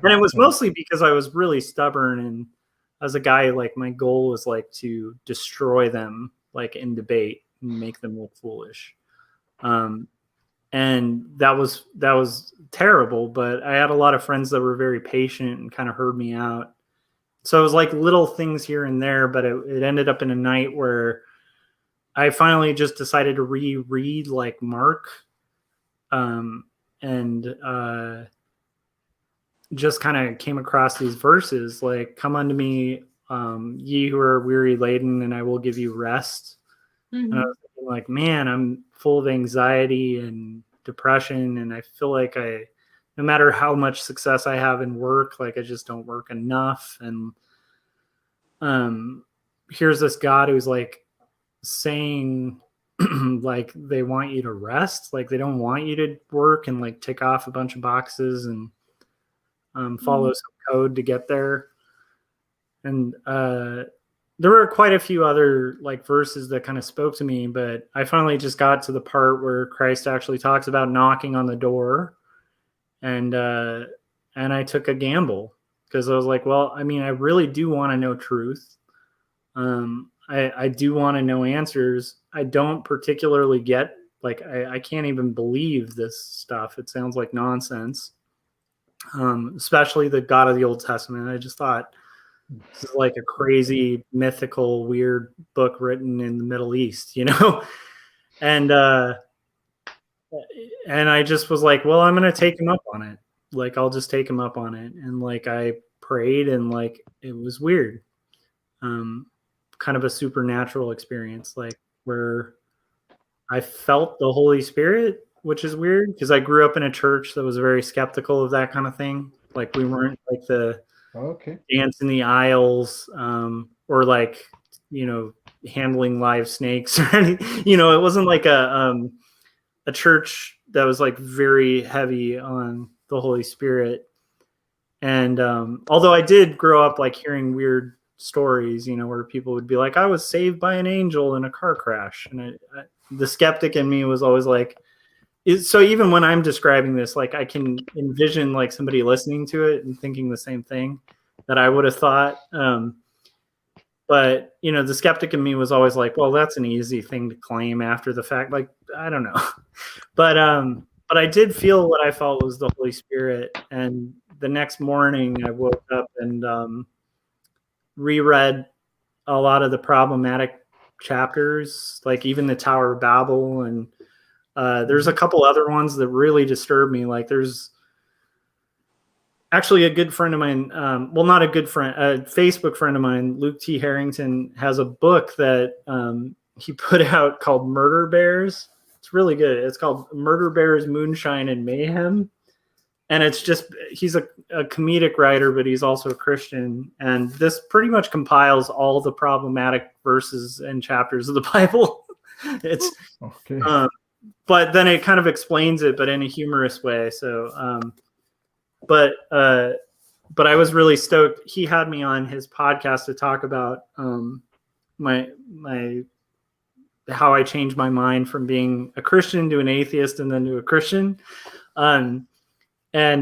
it was mostly because I was really stubborn, and as a guy, like my goal was like to destroy them, like in debate, and make them look foolish. And that was terrible, but I had a lot of friends that were very patient and kind of heard me out. So it was like little things here and there, but it ended up in a night where I finally just decided to reread like Mark, and just kind of came across these verses like, come unto me, ye who are weary laden, and I will give you rest. And I was thinking like, man, I'm full of anxiety and depression, and I feel like no matter how much success I have in work, like I just don't work enough. And here's this God who's like saying like they want you to rest, like they don't want you to work and like tick off a bunch of boxes and follow some code to get there. And there were quite a few other like verses that kind of spoke to me, but I finally just got to the part where Christ actually talks about knocking on the door, and I took a gamble because I was like, well, I mean, I really do want to know truth. I do want to know answers. I don't particularly get, like, I can't even believe this stuff. It sounds like nonsense. Especially the God of the Old Testament. I just thought this is like a crazy, mythical, weird book written in the Middle East, you know? And I just was like, well, I'm going to take him up on it. Like, I'll just take him up on it. And like, I prayed and like, it was weird. Kind of a supernatural experience, like where I felt the Holy Spirit, which is weird because I grew up in a church that was very skeptical of that kind of thing. Like we weren't like the dance in the aisles, or like, you know, handling live snakes or anything. You know, it wasn't like a church that was like very heavy on the Holy Spirit. And although I did grow up like hearing weird stories, you know, where people would be like, I was saved by an angel in a car crash. And the skeptic in me was always like, so even when I'm describing this, like I can envision like somebody listening to it and thinking the same thing that I would have thought. But, you know, the skeptic in me was always like, well, that's an easy thing to claim after the fact. Like, I don't know. But I did feel what I felt was the Holy Spirit. And the next morning I woke up and reread a lot of the problematic chapters, like even the Tower of Babel. And there's a couple other ones that really disturb me. Like there's actually a good friend of mine, well, not a good friend, a Facebook friend of mine, Luke T. Harrington, has a book that he put out called Murder Bears. It's really good. It's called Murder Bears, Moonshine, and Mayhem. And it's just, he's a comedic writer, but he's also a Christian. And this pretty much compiles all the problematic verses and chapters of the Bible. It's, okay. But then it kind of explains it, but in a humorous way. So, but I was really stoked. He had me on his podcast to talk about my how I changed my mind from being a Christian to an atheist and then to a Christian. And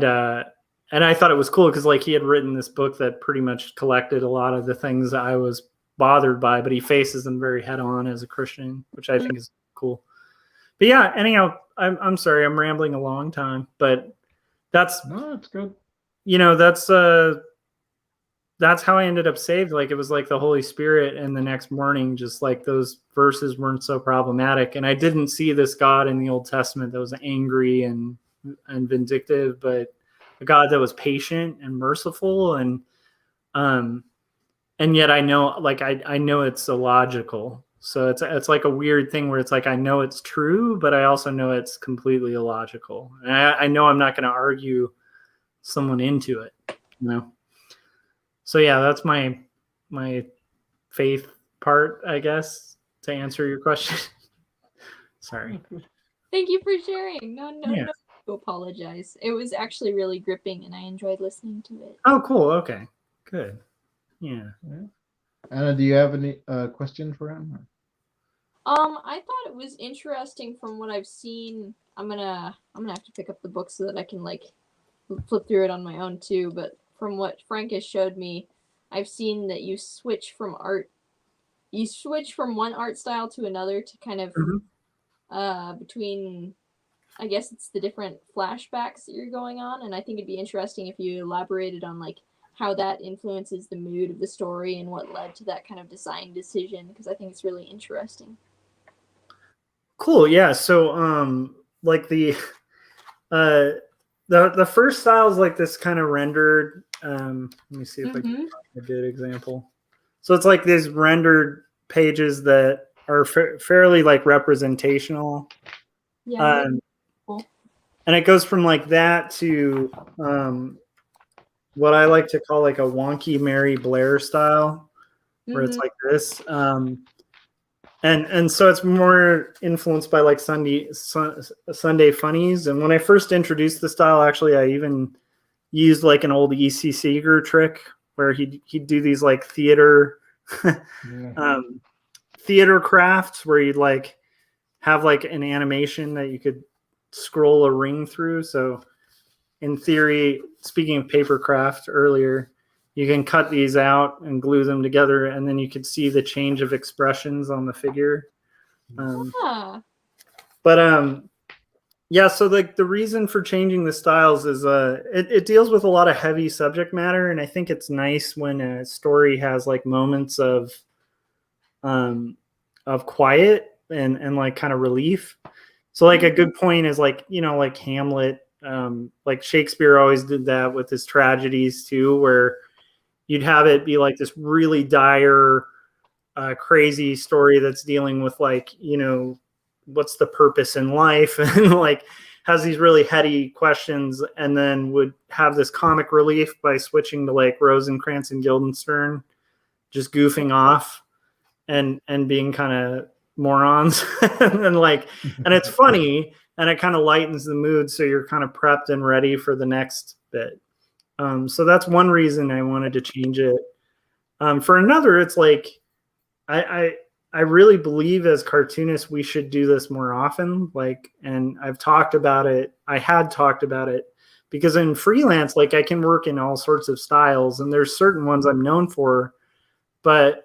I thought it was cool because like he had written this book that pretty much collected a lot of the things that I was bothered by, but he faces them very head on as a Christian, which I think is cool. But yeah, anyhow, I'm sorry, I'm rambling a long time, but that's good. You know, that's how I ended up saved. Like it was like the Holy Spirit, and the next morning, just like those verses weren't so problematic. And I didn't see this God in the Old Testament that was angry and vindictive, but a God that was patient and merciful. And yet I know, like, I know it's illogical. So it's like a weird thing where it's like, I know it's true, but I also know it's completely illogical. And I know I'm not going to argue someone into it, you know? So yeah, that's my faith part, I guess, to answer your question. Sorry. Thank you for sharing. No, to apologize. It was actually really gripping and I enjoyed listening to it. Oh, cool. Okay, good. Yeah. Anna, do you have any question for him? I thought it was interesting from what I've seen. I'm gonna have to pick up the book so that I can like flip through it on my own too. But from what Frank has showed me, I've seen that you switch from one art style to another to kind of between, I guess it's the different flashbacks that you're going on. And I think it'd be interesting if you elaborated on like how that influences the mood of the story and what led to that kind of design decision, because I think it's really interesting. Cool. Yeah. So like the first style is like this kind of rendered, let me see if I can find a good example. So it's like these rendered pages that are fairly like representational. Yeah. Cool. And it goes from like that to what I like to call like a wonky Mary Blair style. where it's like this. And so it's more influenced by like Sunday funnies. And when I first introduced the style, actually, I even used like an old E.C. Seeger trick where he'd do these like theater theater crafts where you'd like have like an animation that you could scroll a ring through. So in theory, speaking of paper craft earlier, you can cut these out and glue them together, and then you could see the change of expressions on the figure. Yeah, so like the reason for changing the styles is it deals with a lot of heavy subject matter, and I think it's nice when a story has like moments of quiet and like kind of relief. So like a good point is like, you know, like Hamlet, like Shakespeare always did that with his tragedies too, where you'd have it be like this really dire, crazy story that's dealing with like, you know, what's the purpose in life, and like has these really heady questions, and then would have this comic relief by switching to like Rosencrantz and Guildenstern just goofing off and being kind of morons. And like, and it's funny, and it kind of lightens the mood, so you're kind of prepped and ready for the next bit. So that's one reason I wanted to change it. For another, it's like I really believe as cartoonists we should do this more often. Like, and I've talked about it. I had talked about it because in freelance, like I can work in all sorts of styles, and there's certain ones I'm known for, but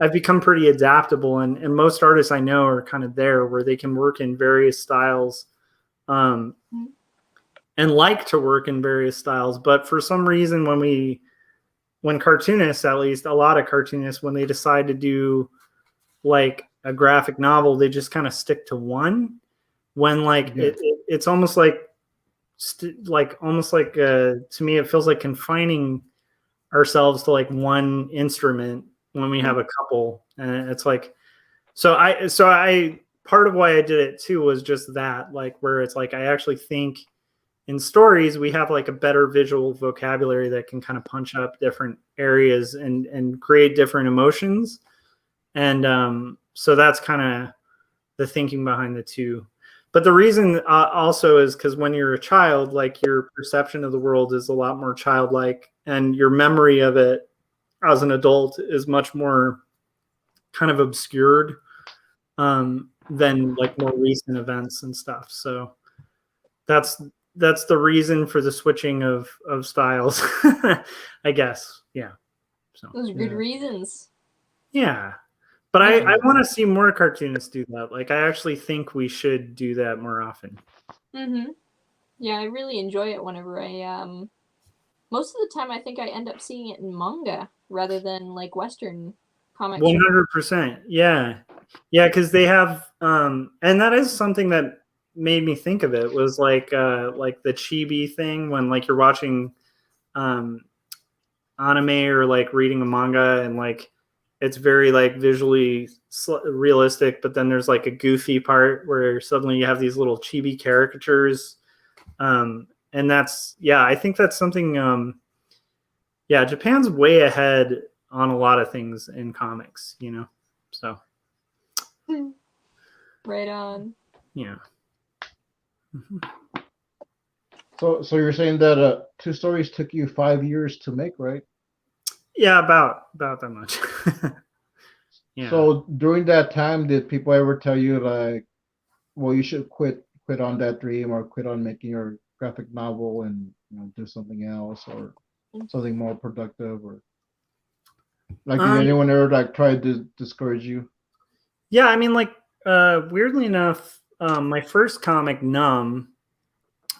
I've become pretty adaptable, and most artists I know are kind of there where they can work in various styles. And like to work in various styles. But for some reason, when cartoonists, at least a lot of cartoonists, when they decide to do like a graphic novel, they just kind of stick to one, when like it's almost like to me, it feels like confining ourselves to like one instrument when we have a couple. And it's like, so I part of why I did it too was just that, like, where it's like, I actually think in stories, we have like a better visual vocabulary that can kind of punch up different areas and create different emotions. And so that's kind of the thinking behind the two. But the reason also is because when you're a child, like your perception of the world is a lot more childlike, and your memory of it as an adult is much more kind of obscured than like more recent events and stuff. So that's the reason for the switching of styles, I guess. Yeah. So those are good reasons. Yeah. But I want to see more cartoonists do that. Like, I actually think we should do that more often. Yeah, I really enjoy it whenever I most of the time I think I end up seeing it in manga rather than like Western comics. 100%. Yeah. Yeah, because they have and that is something that made me think of it, was like the chibi thing, when like you're watching anime or like reading a manga, and like it's very like visually realistic, but then there's like a goofy part where suddenly you have these little chibi caricatures, and that's, yeah, I think that's something Japan's way ahead on a lot of things in comics, you know, so right on. Yeah. So you're saying that 2 stories took you 5 years to make, right? Yeah, about that much. Yeah. So during that time, did people ever tell you like, well, you should quit on that dream, or quit on making your graphic novel and, you know, do something else, or something more productive, or like did anyone ever like try to discourage you? Yeah, I mean, like weirdly enough, my first comic, Numb,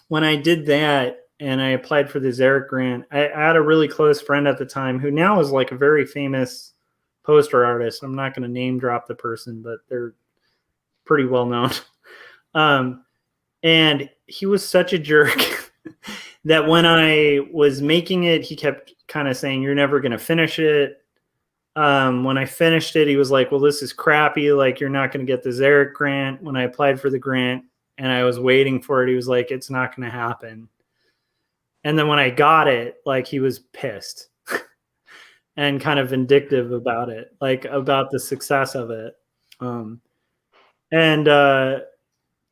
when I did that and I applied for the Zarek grant, I had a really close friend at the time who now is like a very famous poster artist. I'm not going to name drop the person, but they're pretty well known. And he was such a jerk that when I was making it, he kept kind of saying, "You're never going to finish it." When I finished it, he was like, "Well, this is crappy. Like, you're not going to get the Zarek grant." When I applied for the grant and I was waiting for it, he was like, "It's not going to happen." And then when I got it, like, he was pissed. and kind of vindictive about it, like about the success of it. And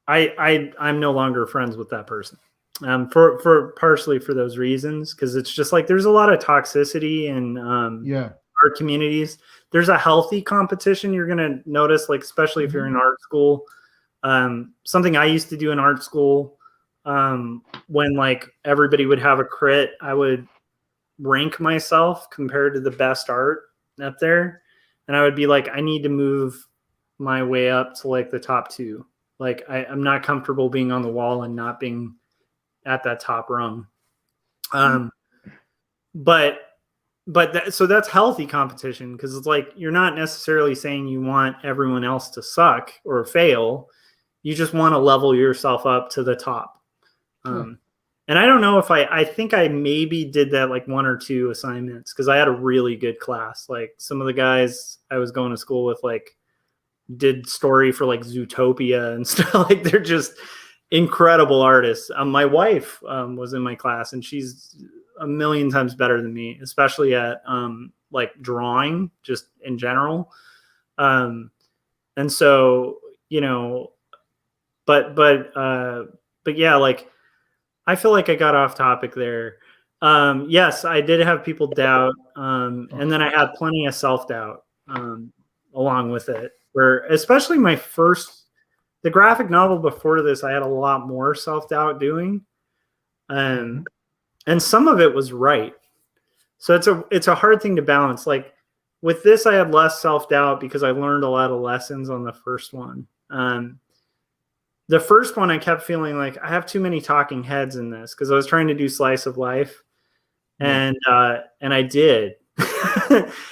I'm no longer friends with that person. For partially for those reasons, because it's just like there's a lot of toxicity in art communities. There's a healthy competition you're gonna notice, like especially if you're in art school. Something I used to do in art school, when like everybody would have a crit, I would rank myself compared to the best art up there, and I would be like, I need to move my way up to like the top 2. Like I'm not comfortable being on the wall and not being at that top rung. So that's healthy competition, because it's like you're not necessarily saying you want everyone else to suck or fail. You just want to level yourself up to the top. And I don't know if I think I maybe did that like 1 or 2 assignments, because I had a really good class. Like some of the guys I was going to school with like did story for like Zootopia and stuff. Like they're just incredible artists. My wife was in my class, and she's a million times better than me, especially at like drawing just in general. And so, you know, but yeah, like I feel like I got off topic there. Yes, I did have people doubt, and then I had plenty of self-doubt along with it, where especially the graphic novel before this, I had a lot more self-doubt doing. And some of it was right. So it's a hard thing to balance. Like with this, I had less self-doubt because I learned a lot of lessons on the first one. The first one, I kept feeling like I have too many talking heads in this, because I was trying to do slice of life, and I did.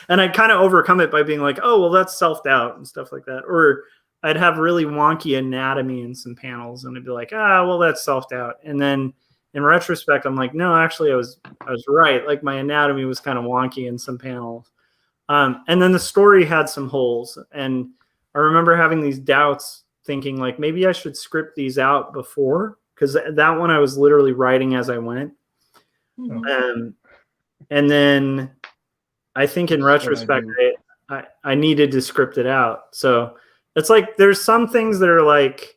And I'd kind of overcome it by being like, oh, well, that's self-doubt and stuff like that. Or I'd have really wonky anatomy in some panels, and I'd be like, well, that's self-doubt. And then in retrospect, I'm like, no, actually I was right. Like my anatomy was kind of wonky in some panels. And then the story had some holes. And I remember having these doubts, thinking like, maybe I should script these out before, because that one I was literally writing as I went. And then I think in retrospect, I needed to script it out. So it's like there's some things that are like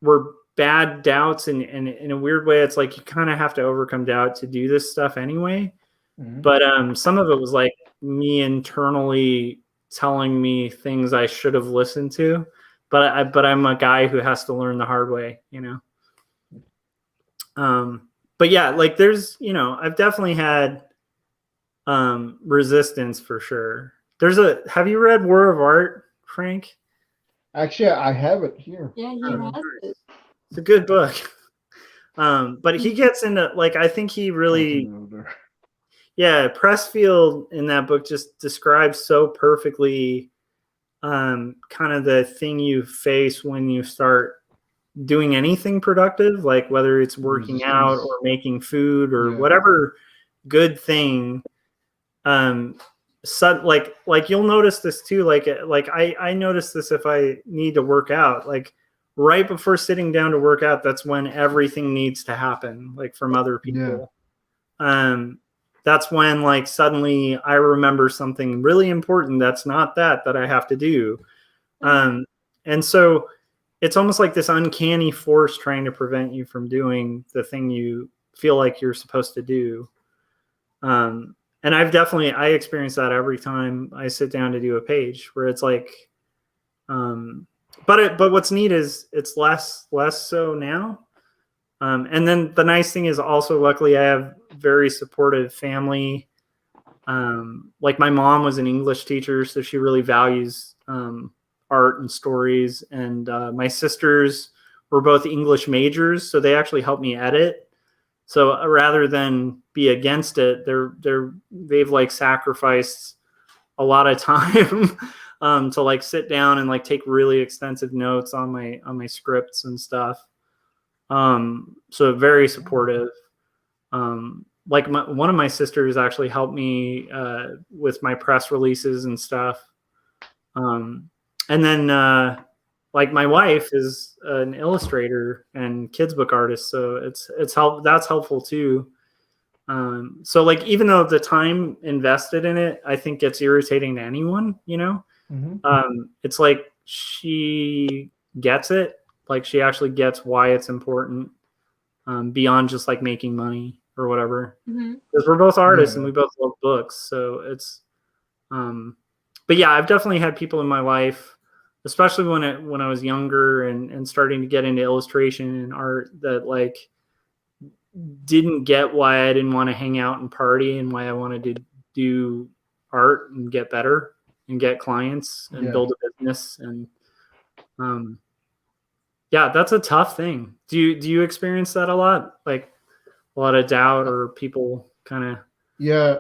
were bad doubts, and in a weird way, it's like you kind of have to overcome doubt to do this stuff anyway. But some of it was like me internally telling me things I should have listened to. But I'm a guy who has to learn the hard way, you know. But yeah, like there's, you know, I've definitely had resistance for sure. Have you read War of Art, Frank? Actually, I have it here. Yeah, he has it. It's a good book. But he gets into, like, I think he really, Pressfield in that book just describes so perfectly kind of the thing you face when you start doing anything productive, like whether it's working out or making food or whatever good thing. Like you'll notice this too. Like I notice this if I need to work out, like right before sitting down to work out, that's when everything needs to happen, like from other people. That's when like suddenly I remember something really important that's not that I have to do. And so it's almost like this uncanny force trying to prevent you from doing the thing you feel like you're supposed to do. And I experience that every time I sit down to do a page, where it's like, but what's neat is it's less so now. And then the nice thing is also, luckily, I have very supportive family. Like my mom was an English teacher, so she really values art and stories. And my sisters were both English majors, so they actually helped me edit. So rather than be against it, they've like sacrificed a lot of time to like sit down and like take really extensive notes on my scripts and stuff. So very supportive. Like one of my sisters actually helped me with my press releases and stuff. And then like my wife is an illustrator and kids book artist, so that's helpful too. So like, even though the time invested in it, I think gets irritating to anyone, it's like she gets it. Like she actually gets why it's important, beyond just like making money or whatever. Because we're both artists and we both love books. So it's, but yeah, I've definitely had people in my life, especially when I was younger and starting to get into illustration and art, that like didn't get why I didn't want to hang out and party and why I wanted to do art and get better and get clients and build a business. And yeah, that's a tough thing. Do you experience that a lot? Like a lot of doubt, or people kind of? Yeah,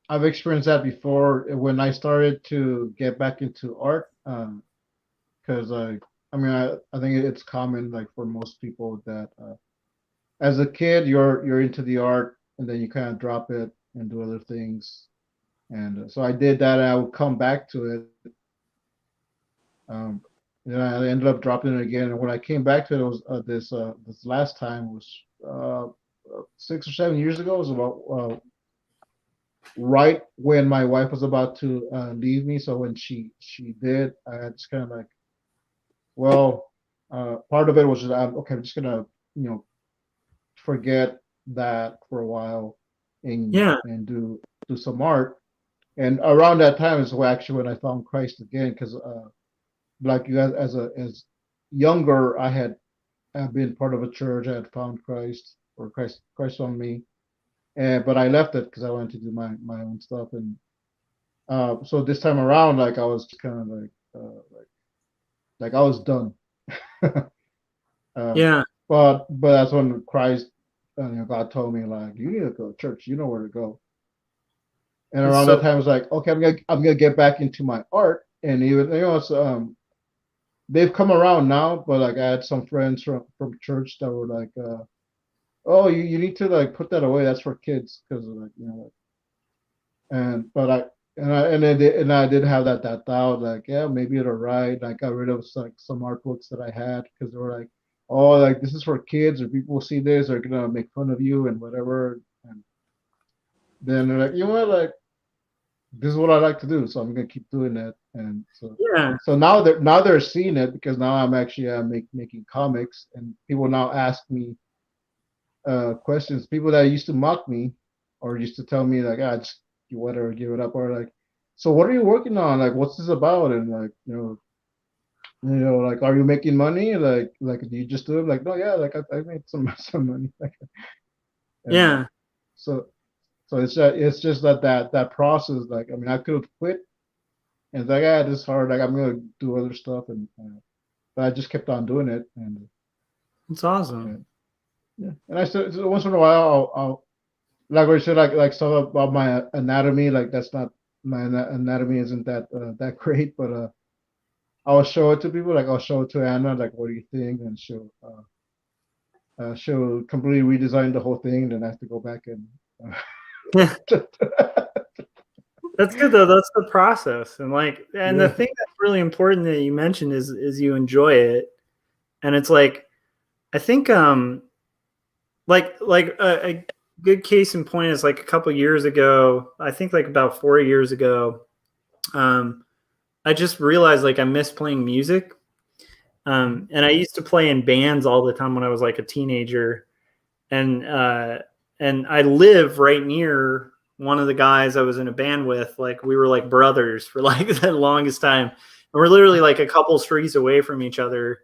I've experienced that before when I started to get back into art. Because I think it's common, like for most people, that as a kid you're into the art and then you kind of drop it and do other things. And so I did that. And I would come back to it. And I ended up dropping it again. And when I came back to it, it was this last time was 6 or 7 years ago. It was about right when my wife was about to leave me. So when she did, I just kind of like, well, part of it was just, okay, I'm just gonna forget that for a while and do some art. And around that time is actually when I found Christ again, because like you guys, as younger, I had been part of a church. I had found Christ, or Christ found me, but I left it because I wanted to do my own stuff. And so this time around, like I was kind of like I was done. But that's when Christ, God told me, like, you need to go to church. You know where to go. And around that time, I was like, okay, I'm gonna get back into my art. And even it's, they've come around now, but like I had some friends from church that were like, oh, you need to like put that away. That's for kids, because like and I did have that doubt, like, yeah, maybe it'll write. I got rid of like some art books that I had because they were like, oh, like this is for kids, or people will see this, they're gonna make fun of you and whatever. And then they're like, you know what, like, this is what I like to do, so I'm gonna keep doing it. And so now they're seeing it, because now I'm actually making comics, and people now ask me questions. People that used to mock me or used to tell me like, just whatever, give it up, or like, so what are you working on? Like, what's this about? And like, like, are you making money? Like, do you just do it? Like, no, yeah, like I made some money. Like, So it's just that process. Like, I mean, I could have quit and like, this is hard. Like, I'm gonna do other stuff, and but I just kept on doing it, and it's awesome. And I still, once in a while, I'll like what you said, like stuff about my anatomy. Like, that's not, my anatomy isn't that great, but I'll show it to people. Like, I'll show it to Anna. Like, what do you think? And she'll completely redesign the whole thing. And then I have to go back and. That's good though. That's the process, and the thing that's really important that you mentioned is you enjoy it, and it's like, I think like a good case in point is like a couple years ago. I think like about 4 years ago, I just realized like I miss playing music, and I used to play in bands all the time when I was like a teenager, and I live right near one of the guys I was in a band with. Like, we were like brothers for like the longest time. And we're literally like a couple streets away from each other.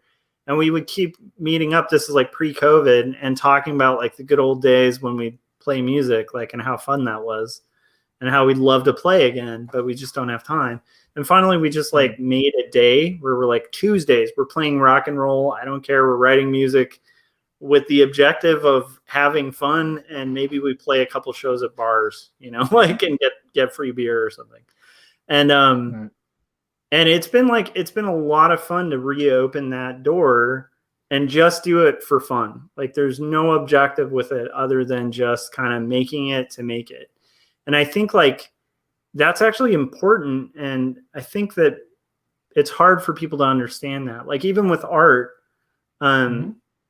And we would keep meeting up. This is like pre-COVID, and talking about like the good old days when we play music, like, and how fun that was and how we'd love to play again, but we just don't have time. And finally we just like made a day where we're like, Tuesdays, we're playing rock and roll. I don't care. We're writing music with the objective of having fun, and maybe we play a couple shows at bars, like, and get free beer or something. And and it's been a lot of fun to reopen that door and just do it for fun. Like, there's no objective with it other than just kind of making it to make it. And I think like that's actually important, and I think that it's hard for people to understand that. Like, even with art,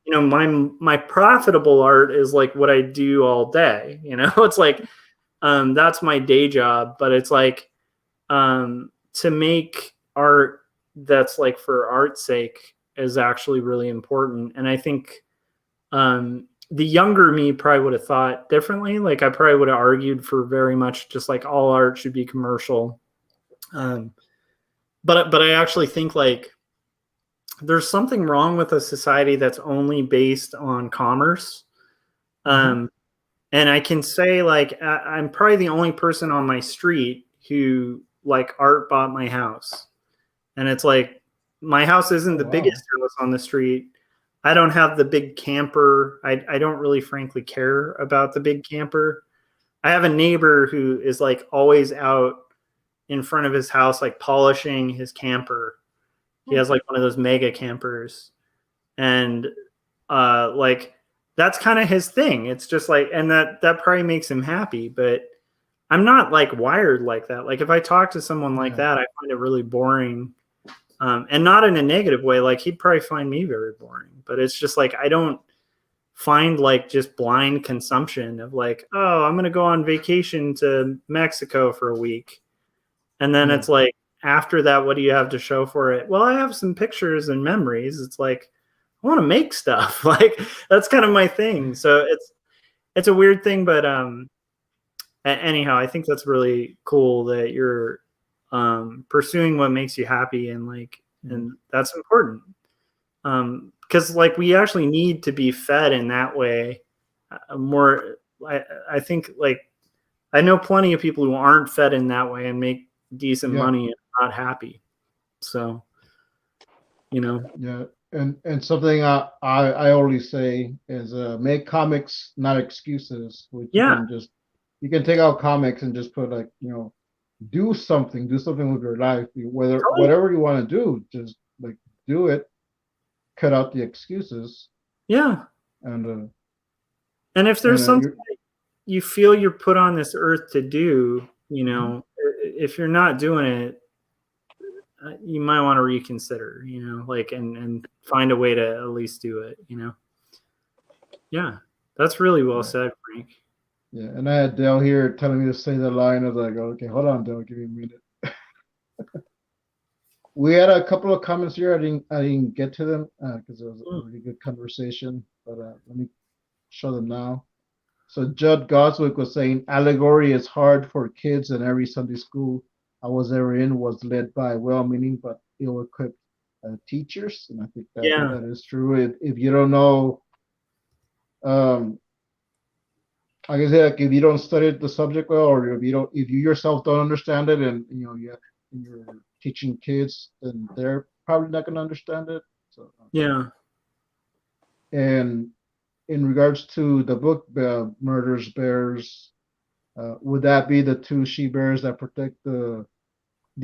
you know, my profitable art is like what I do all day. You know, it's like that's my day job. But it's like to make art that's like for art's sake is actually really important. And I think the younger me probably would have thought differently. Like I probably would have argued for very much just like all art should be commercial. But I actually think like there's something wrong with a society that's only based on commerce. And I can say like I'm probably the only person on my street who like art bought my house. And it's like my house isn't the biggest house on the street. I don't have the big camper. I don't really frankly care about the big camper. I have a neighbor who is like always out in front of his house, like polishing his camper. He has like one of those mega campers. And like that's kind of his thing. It's just like, and that probably makes him happy, but I'm not like wired like that. Like if I talk to someone like that, I find it really boring. And not in a negative way. Like he'd probably find me very boring, but it's just like, I don't find like just blind consumption of like, oh, I'm going to go on vacation to Mexico for a week. And then it's like, after that, what do you have to show for it? Well, I have some pictures and memories. It's like, I want to make stuff. Like that's kind of my thing. So it's a weird thing, but anyhow, I think that's really cool that you're pursuing what makes you happy, and like, and that's important. Because like we actually need to be fed in that way more. I think like I know plenty of people who aren't fed in that way and make decent money and not happy. So, you know. Yeah. And something I always say is make comics, not excuses. Which you can take out comics and just put like, you know, do something with your life, whatever you want to do, just like do it, cut out the excuses. And if there's something you feel you're put on this earth to do, you know, if you're not doing it, you might want to reconsider, you know, like, and find a way to at least do it, you know. Yeah, that's really well said, Frank. Yeah, and I had Dale here telling me to say the line. I was like, okay, hold on, Dale, give me a minute. We had a couple of comments here. I didn't get to them because it was a really good conversation. But let me show them now. So Judd Goswick was saying allegory is hard for kids, and every Sunday school I was ever in was led by well-meaning but ill-equipped teachers, and I think that is true. If you don't know, like I said, like if you don't study the subject well, or if you yourself don't understand it, and you know you're teaching kids, then they're probably not going to understand it. So and in regards to the book, Murders Bears, would that be the two she bears that protect the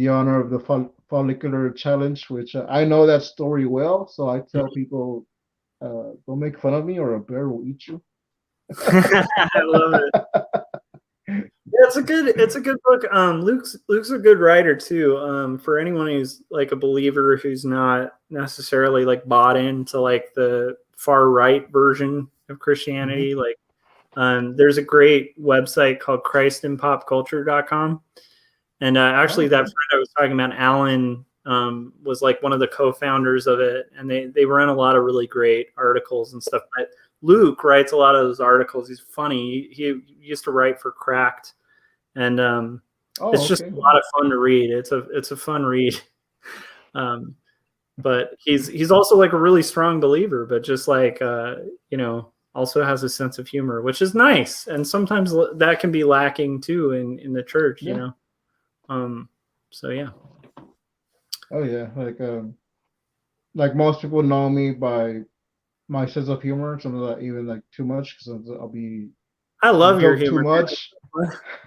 honor of the follicular challenge? Which I know that story well, so I tell people, don't make fun of me, or a bear will eat you. I love it. It's a good book. Luke's a good writer too. For anyone who's like a believer who's not necessarily like bought into like the far right version of Christianity, like there's a great website called christinpopculture.com. And actually that friend I was talking about, Alan, was like one of the co-founders of it, and they run a lot of really great articles and stuff. But Luke writes a lot of those articles. He's funny. He used to write for Cracked, and it's just a lot of fun to read. It's a fun read. But he's also like a really strong believer, but just like you know, also has a sense of humor, which is nice. And sometimes that can be lacking too in the church, you know. So yeah. Oh yeah, like most people know me by my sense of humor. Sometimes even like too much, because I love your humor. Too much.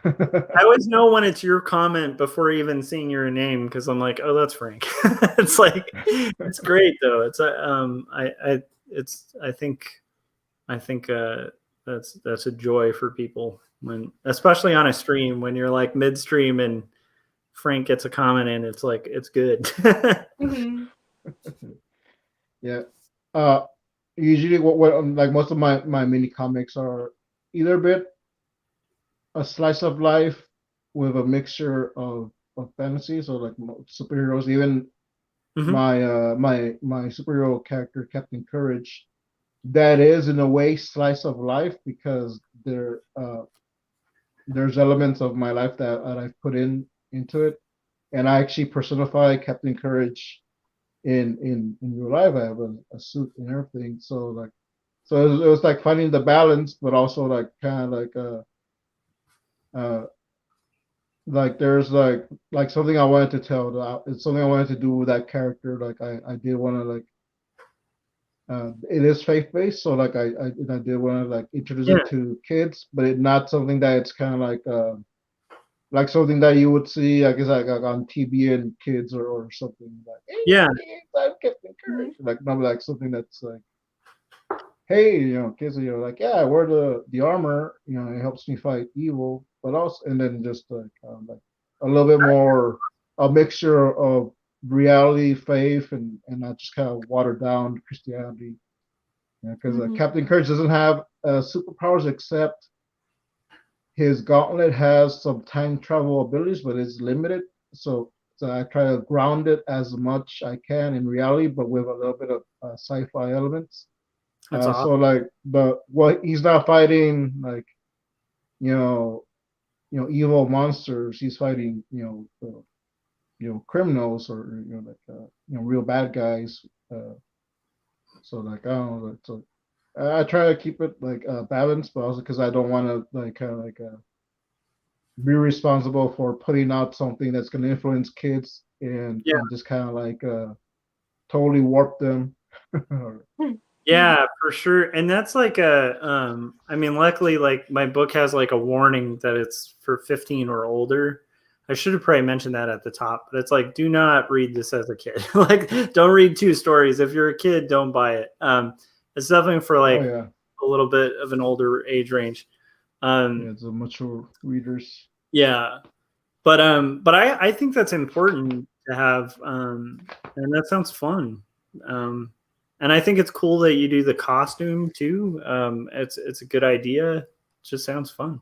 I always know when it's your comment before even seeing your name, because I'm like, oh, that's Frank. It's like, it's great though. It's I think that's a joy for people, when, especially on a stream, when you're like midstream and Frank gets a comment in, it's like, it's good. Yeah. usually what like most of my mini comics are either a bit a slice of life with a mixture of fantasy, so like superheroes. Even Hmm. my superhero character Captain Courage, that is in a way slice of life because there's elements of my life that I've put into it, and I actually personify Captain Courage in real life. I have a suit and everything, so like it was like finding the balance, but also like kind of uh like there's like something I wanted to tell. It's something I wanted to do with that character. Like I did want to like it is faith based, so like I did want to like introduce Yeah, it to kids, but it not something that it's kind of like something that you would see, I guess, like on TV and kids or something like, hey, yeah, kids, I'm Captain Mhm. Courage. Like, not like something that's like, hey, kids, like, yeah, I wear the armor, it helps me fight evil, but also, and then just like a little bit more, a mixture of reality, faith, and not just kind of watered down Christianity. Because Mhm. Captain Courage doesn't have superpowers except his gauntlet has some time travel abilities, but it's limited. So I try to ground it as much I can in reality, but with a little bit of sci-fi elements. that's So awesome. like he's not fighting like you know evil monsters. He's fighting criminals or like real bad guys. Uh, so like I don't know. So I try to keep it like balanced, but also because I don't want to like kind of like be responsible for putting out something that's going to influence kids Yeah, and just kind of like totally warp them. yeah, for sure. And that's like I mean, luckily, like my book has like a warning that it's for 15 or older. I should have probably mentioned that at the top, but it's like, do not read this as a kid. Like, don't read two stories. If you're a kid, don't buy it. It's definitely for Oh like yeah, a little bit of an older age range. Um, yeah, it's a mature readers. yeah, but I think that's important to have, and that sounds fun. Um, and I think it's cool that you do the costume too. It's a good idea. It just sounds fun.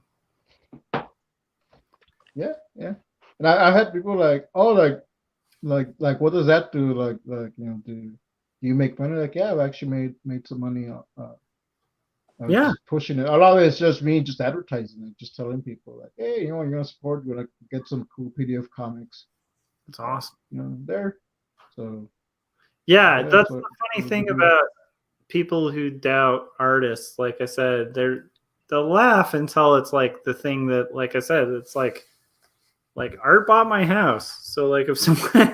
Yeah, yeah. And I had people like, oh, like what does that do? Like do you make money? Like, yeah, I've actually made some money. Yeah, Just pushing it. A lot of it's just me just advertising it, just telling people like, hey, you're gonna support, you're gonna get some cool PDF comics, it's awesome. there. So Yeah, yeah, that's that's what the funny we thing do. about people who doubt artists. Like I said, they'll laugh until it's like the thing that, like I said, it's like art bought my house. So like if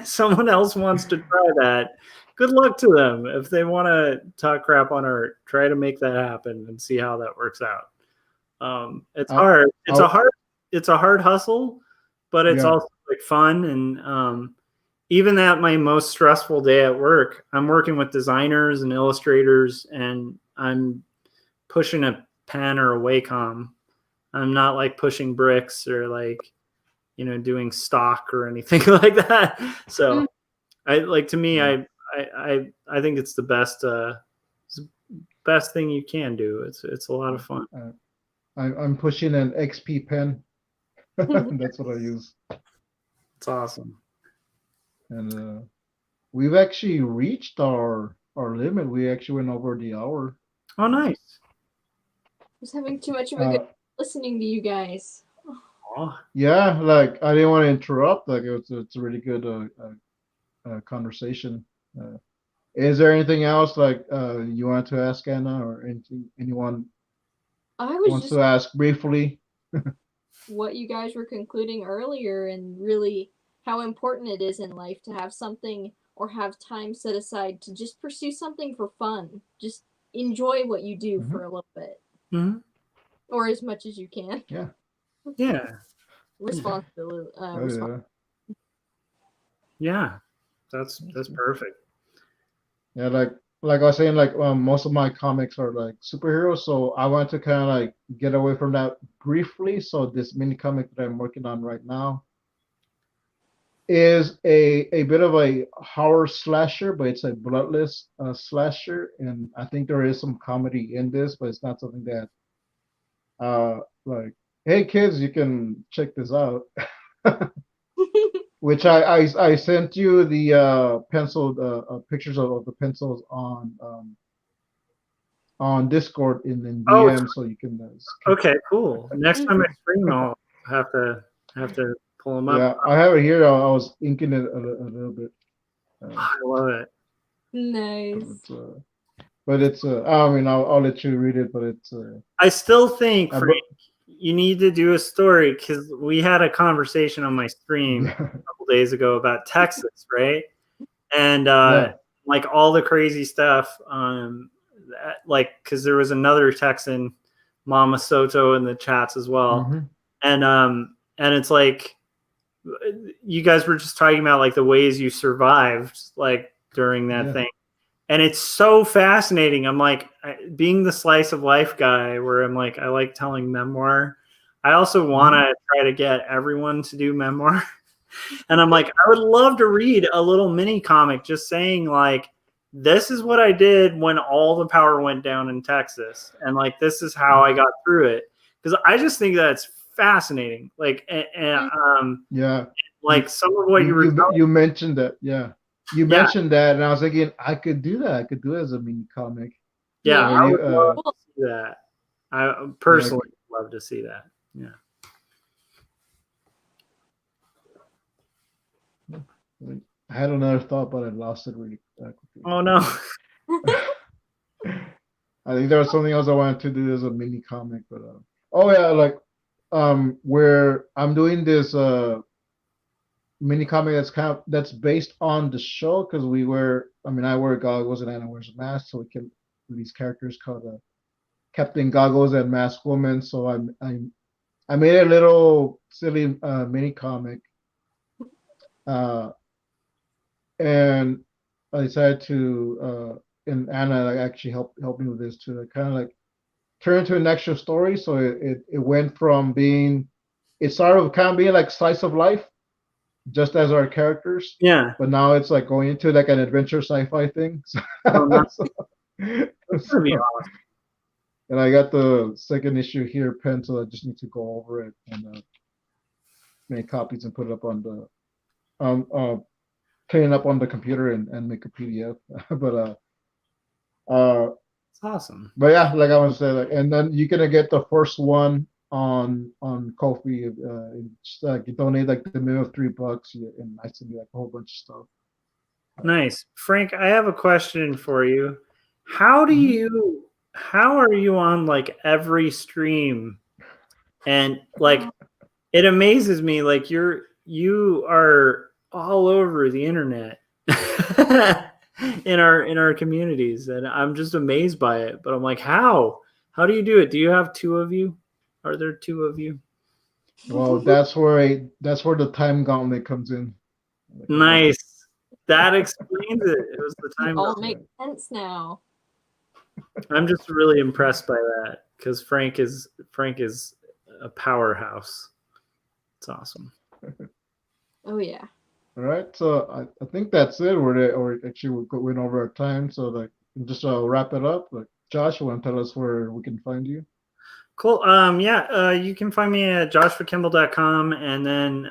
someone else wants to try that, good luck to them. If they want to talk crap on art, try to make that happen and see how that works out. It's I, hard. I, It's a hard hustle, but it's yeah. also like fun. And even at my most stressful day at work, I'm working with designers and illustrators, and I'm pushing a pen or a Wacom. I'm not like pushing bricks or like doing stock or anything like that. So Mm. I like, to me, Yeah. I think it's the best thing you can do. It's a lot of fun. Uh, I'm pushing an XP pen. That's what I use. It's awesome. And we've actually reached our limit. We actually went over the hour. Oh, nice. Was having too much of a good Uh, listening to you guys. Oh, yeah, like I didn't want to interrupt. Like it's a really good conversation. Uh, is there anything else like you want to ask Anna or anyone I was wants just to ask briefly? what you guys were concluding earlier and really how important it is in life to have something or have time set aside to just pursue something for fun. Just enjoy what you do Hmm. for a little bit mhm. or as much as you can. Yeah. Yeah, Responsibility. Oh yeah. yeah. That's That's good. perfect. Yeah, like I was saying, like most of my comics are like superheroes, so I want to kind of like get away from that briefly. So this mini comic that I'm working on right now, is a bit of a horror slasher, but it's a bloodless slasher, and I think there is some comedy in this, but it's not something that like, hey kids, you can check this out. Which I sent you the penciled pictures of the pencils on Discord in Oh, DM, so you can. okay, cool. Next time I stream, I'll have to pull them up. Yeah, I have it here. I was inking it a little bit. I love it. Nice. But it's I mean, I'll let you read it, but it's. I still think, Frank, you need to do a story because we had a conversation on my stream a couple days ago about Texas, right? And like all the crazy stuff, like because there was another Texan, Mama Soto, in the chats as well, and it's like you guys were just talking about like the ways you survived like during that thing. And it's so fascinating. I'm like, being the slice of life guy where I'm like, I like telling memoir. I also want to try to get everyone to do memoir. And I'm like, I would love to read a little mini comic just saying like, this is what I did when all the power went down in Texas. And like, this is how I got through it. Because I just think that's fascinating. Like, like some of what you mentioned that. Yeah. You mentioned that, and I was thinking I could do that. I could do it as a mini comic. Yeah, I would love to see that. I personally love to see that. Yeah. I had another thought, but I lost it really quickly. Oh no. I think there was something else I wanted to do as a mini comic, but like where I'm doing this mini comic that's based on the show, because I wear goggles and Anna wears a mask, so we can these characters called Captain Goggles and Masked Woman. So I made a little silly mini comic, and I decided to and Anna actually helped me with this to kind of like turn into an extra story. So it went from being, it started with kind of being like slice of life, just as our characters. Yeah. But now it's like going into like an adventure sci-fi thing. That's gonna be awesome. And I got the second issue here penned, so I just need to go over it and make copies and put it up on the clean it up on the computer and make a PDF. But it's awesome. But yeah, like I was saying, and then you're gonna get the first one on Ko-fi. Just you donate like the minimum of $3, and I send you like a whole bunch of stuff. Nice, Frank. I have a question for you. How are you on like every stream? And like, it amazes me. Like you are all over the internet in our communities, and I'm just amazed by it. But I'm like, how do you do it? Do you have two of you? Are there two of you? Well, that's where the time gauntlet comes in. Nice. That explains it. It was the time. It all makes sense now. I'm just really impressed by that because Frank is a powerhouse. It's awesome. Oh yeah. All right, so I think that's it. We're actually going over our time, so like just wrap it up. Like Josh, you want to tell us where we can find you? Cool. You can find me at joshforkemble.com, and then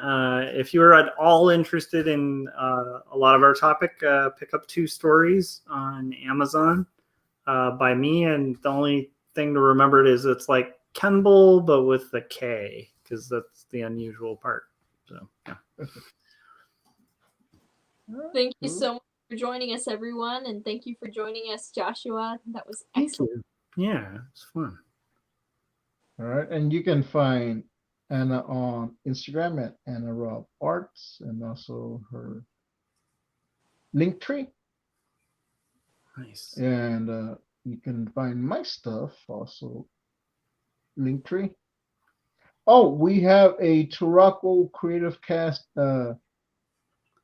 if you're at all interested in a lot of our topic, pick up 2 stories on Amazon by me, and the only thing to remember is it's like Kemble but with the K, because that's the unusual part. So yeah. Thank you so much for joining us, everyone, and thank you for joining us, Joshua. That was excellent. Yeah, it's fun. All right, and you can find Anna on Instagram at Anna Raub Arts, and also her Linktree. Nice. And you can find my stuff also Linktree. Oh, we have a TuracoCreativeCast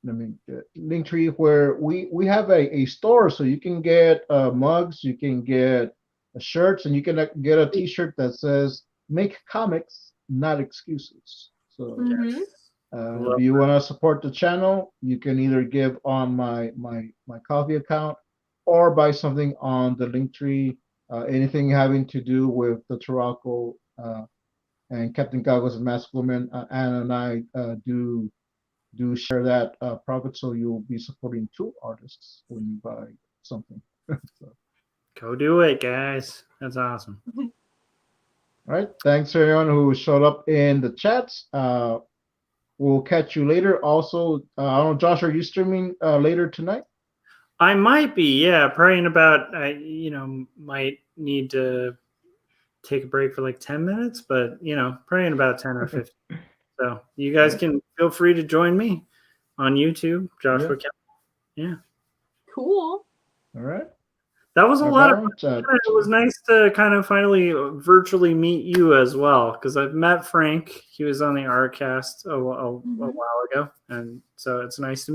Linktree where we have a store, so you can get mugs, you can get shirts, and you can get a T-shirt that says "Make comics, not excuses." So If you want to support the channel, you can either give on my coffee account or buy something on the Linktree. Anything having to do with the Turaco and Captain Goggles and Masked Woman, Anna and I do share that profit, so you'll be supporting two artists when you buy something. So. Go do it, guys. That's awesome. All right. Thanks to everyone who showed up in the chats. We'll catch you later. Also, I don't know, Josh, are you streaming later tonight? I might be, yeah. Praying about, might need to take a break for like 10 minutes, but, praying about 10 or 15. So you guys can feel free to join me on YouTube, Joshua Kemble. Yeah. Cool. All right. That was a lot of fun. It was nice to kind of finally virtually meet you as well, because I've met Frank. He was on the Artcast a while ago, and so it's nice to meet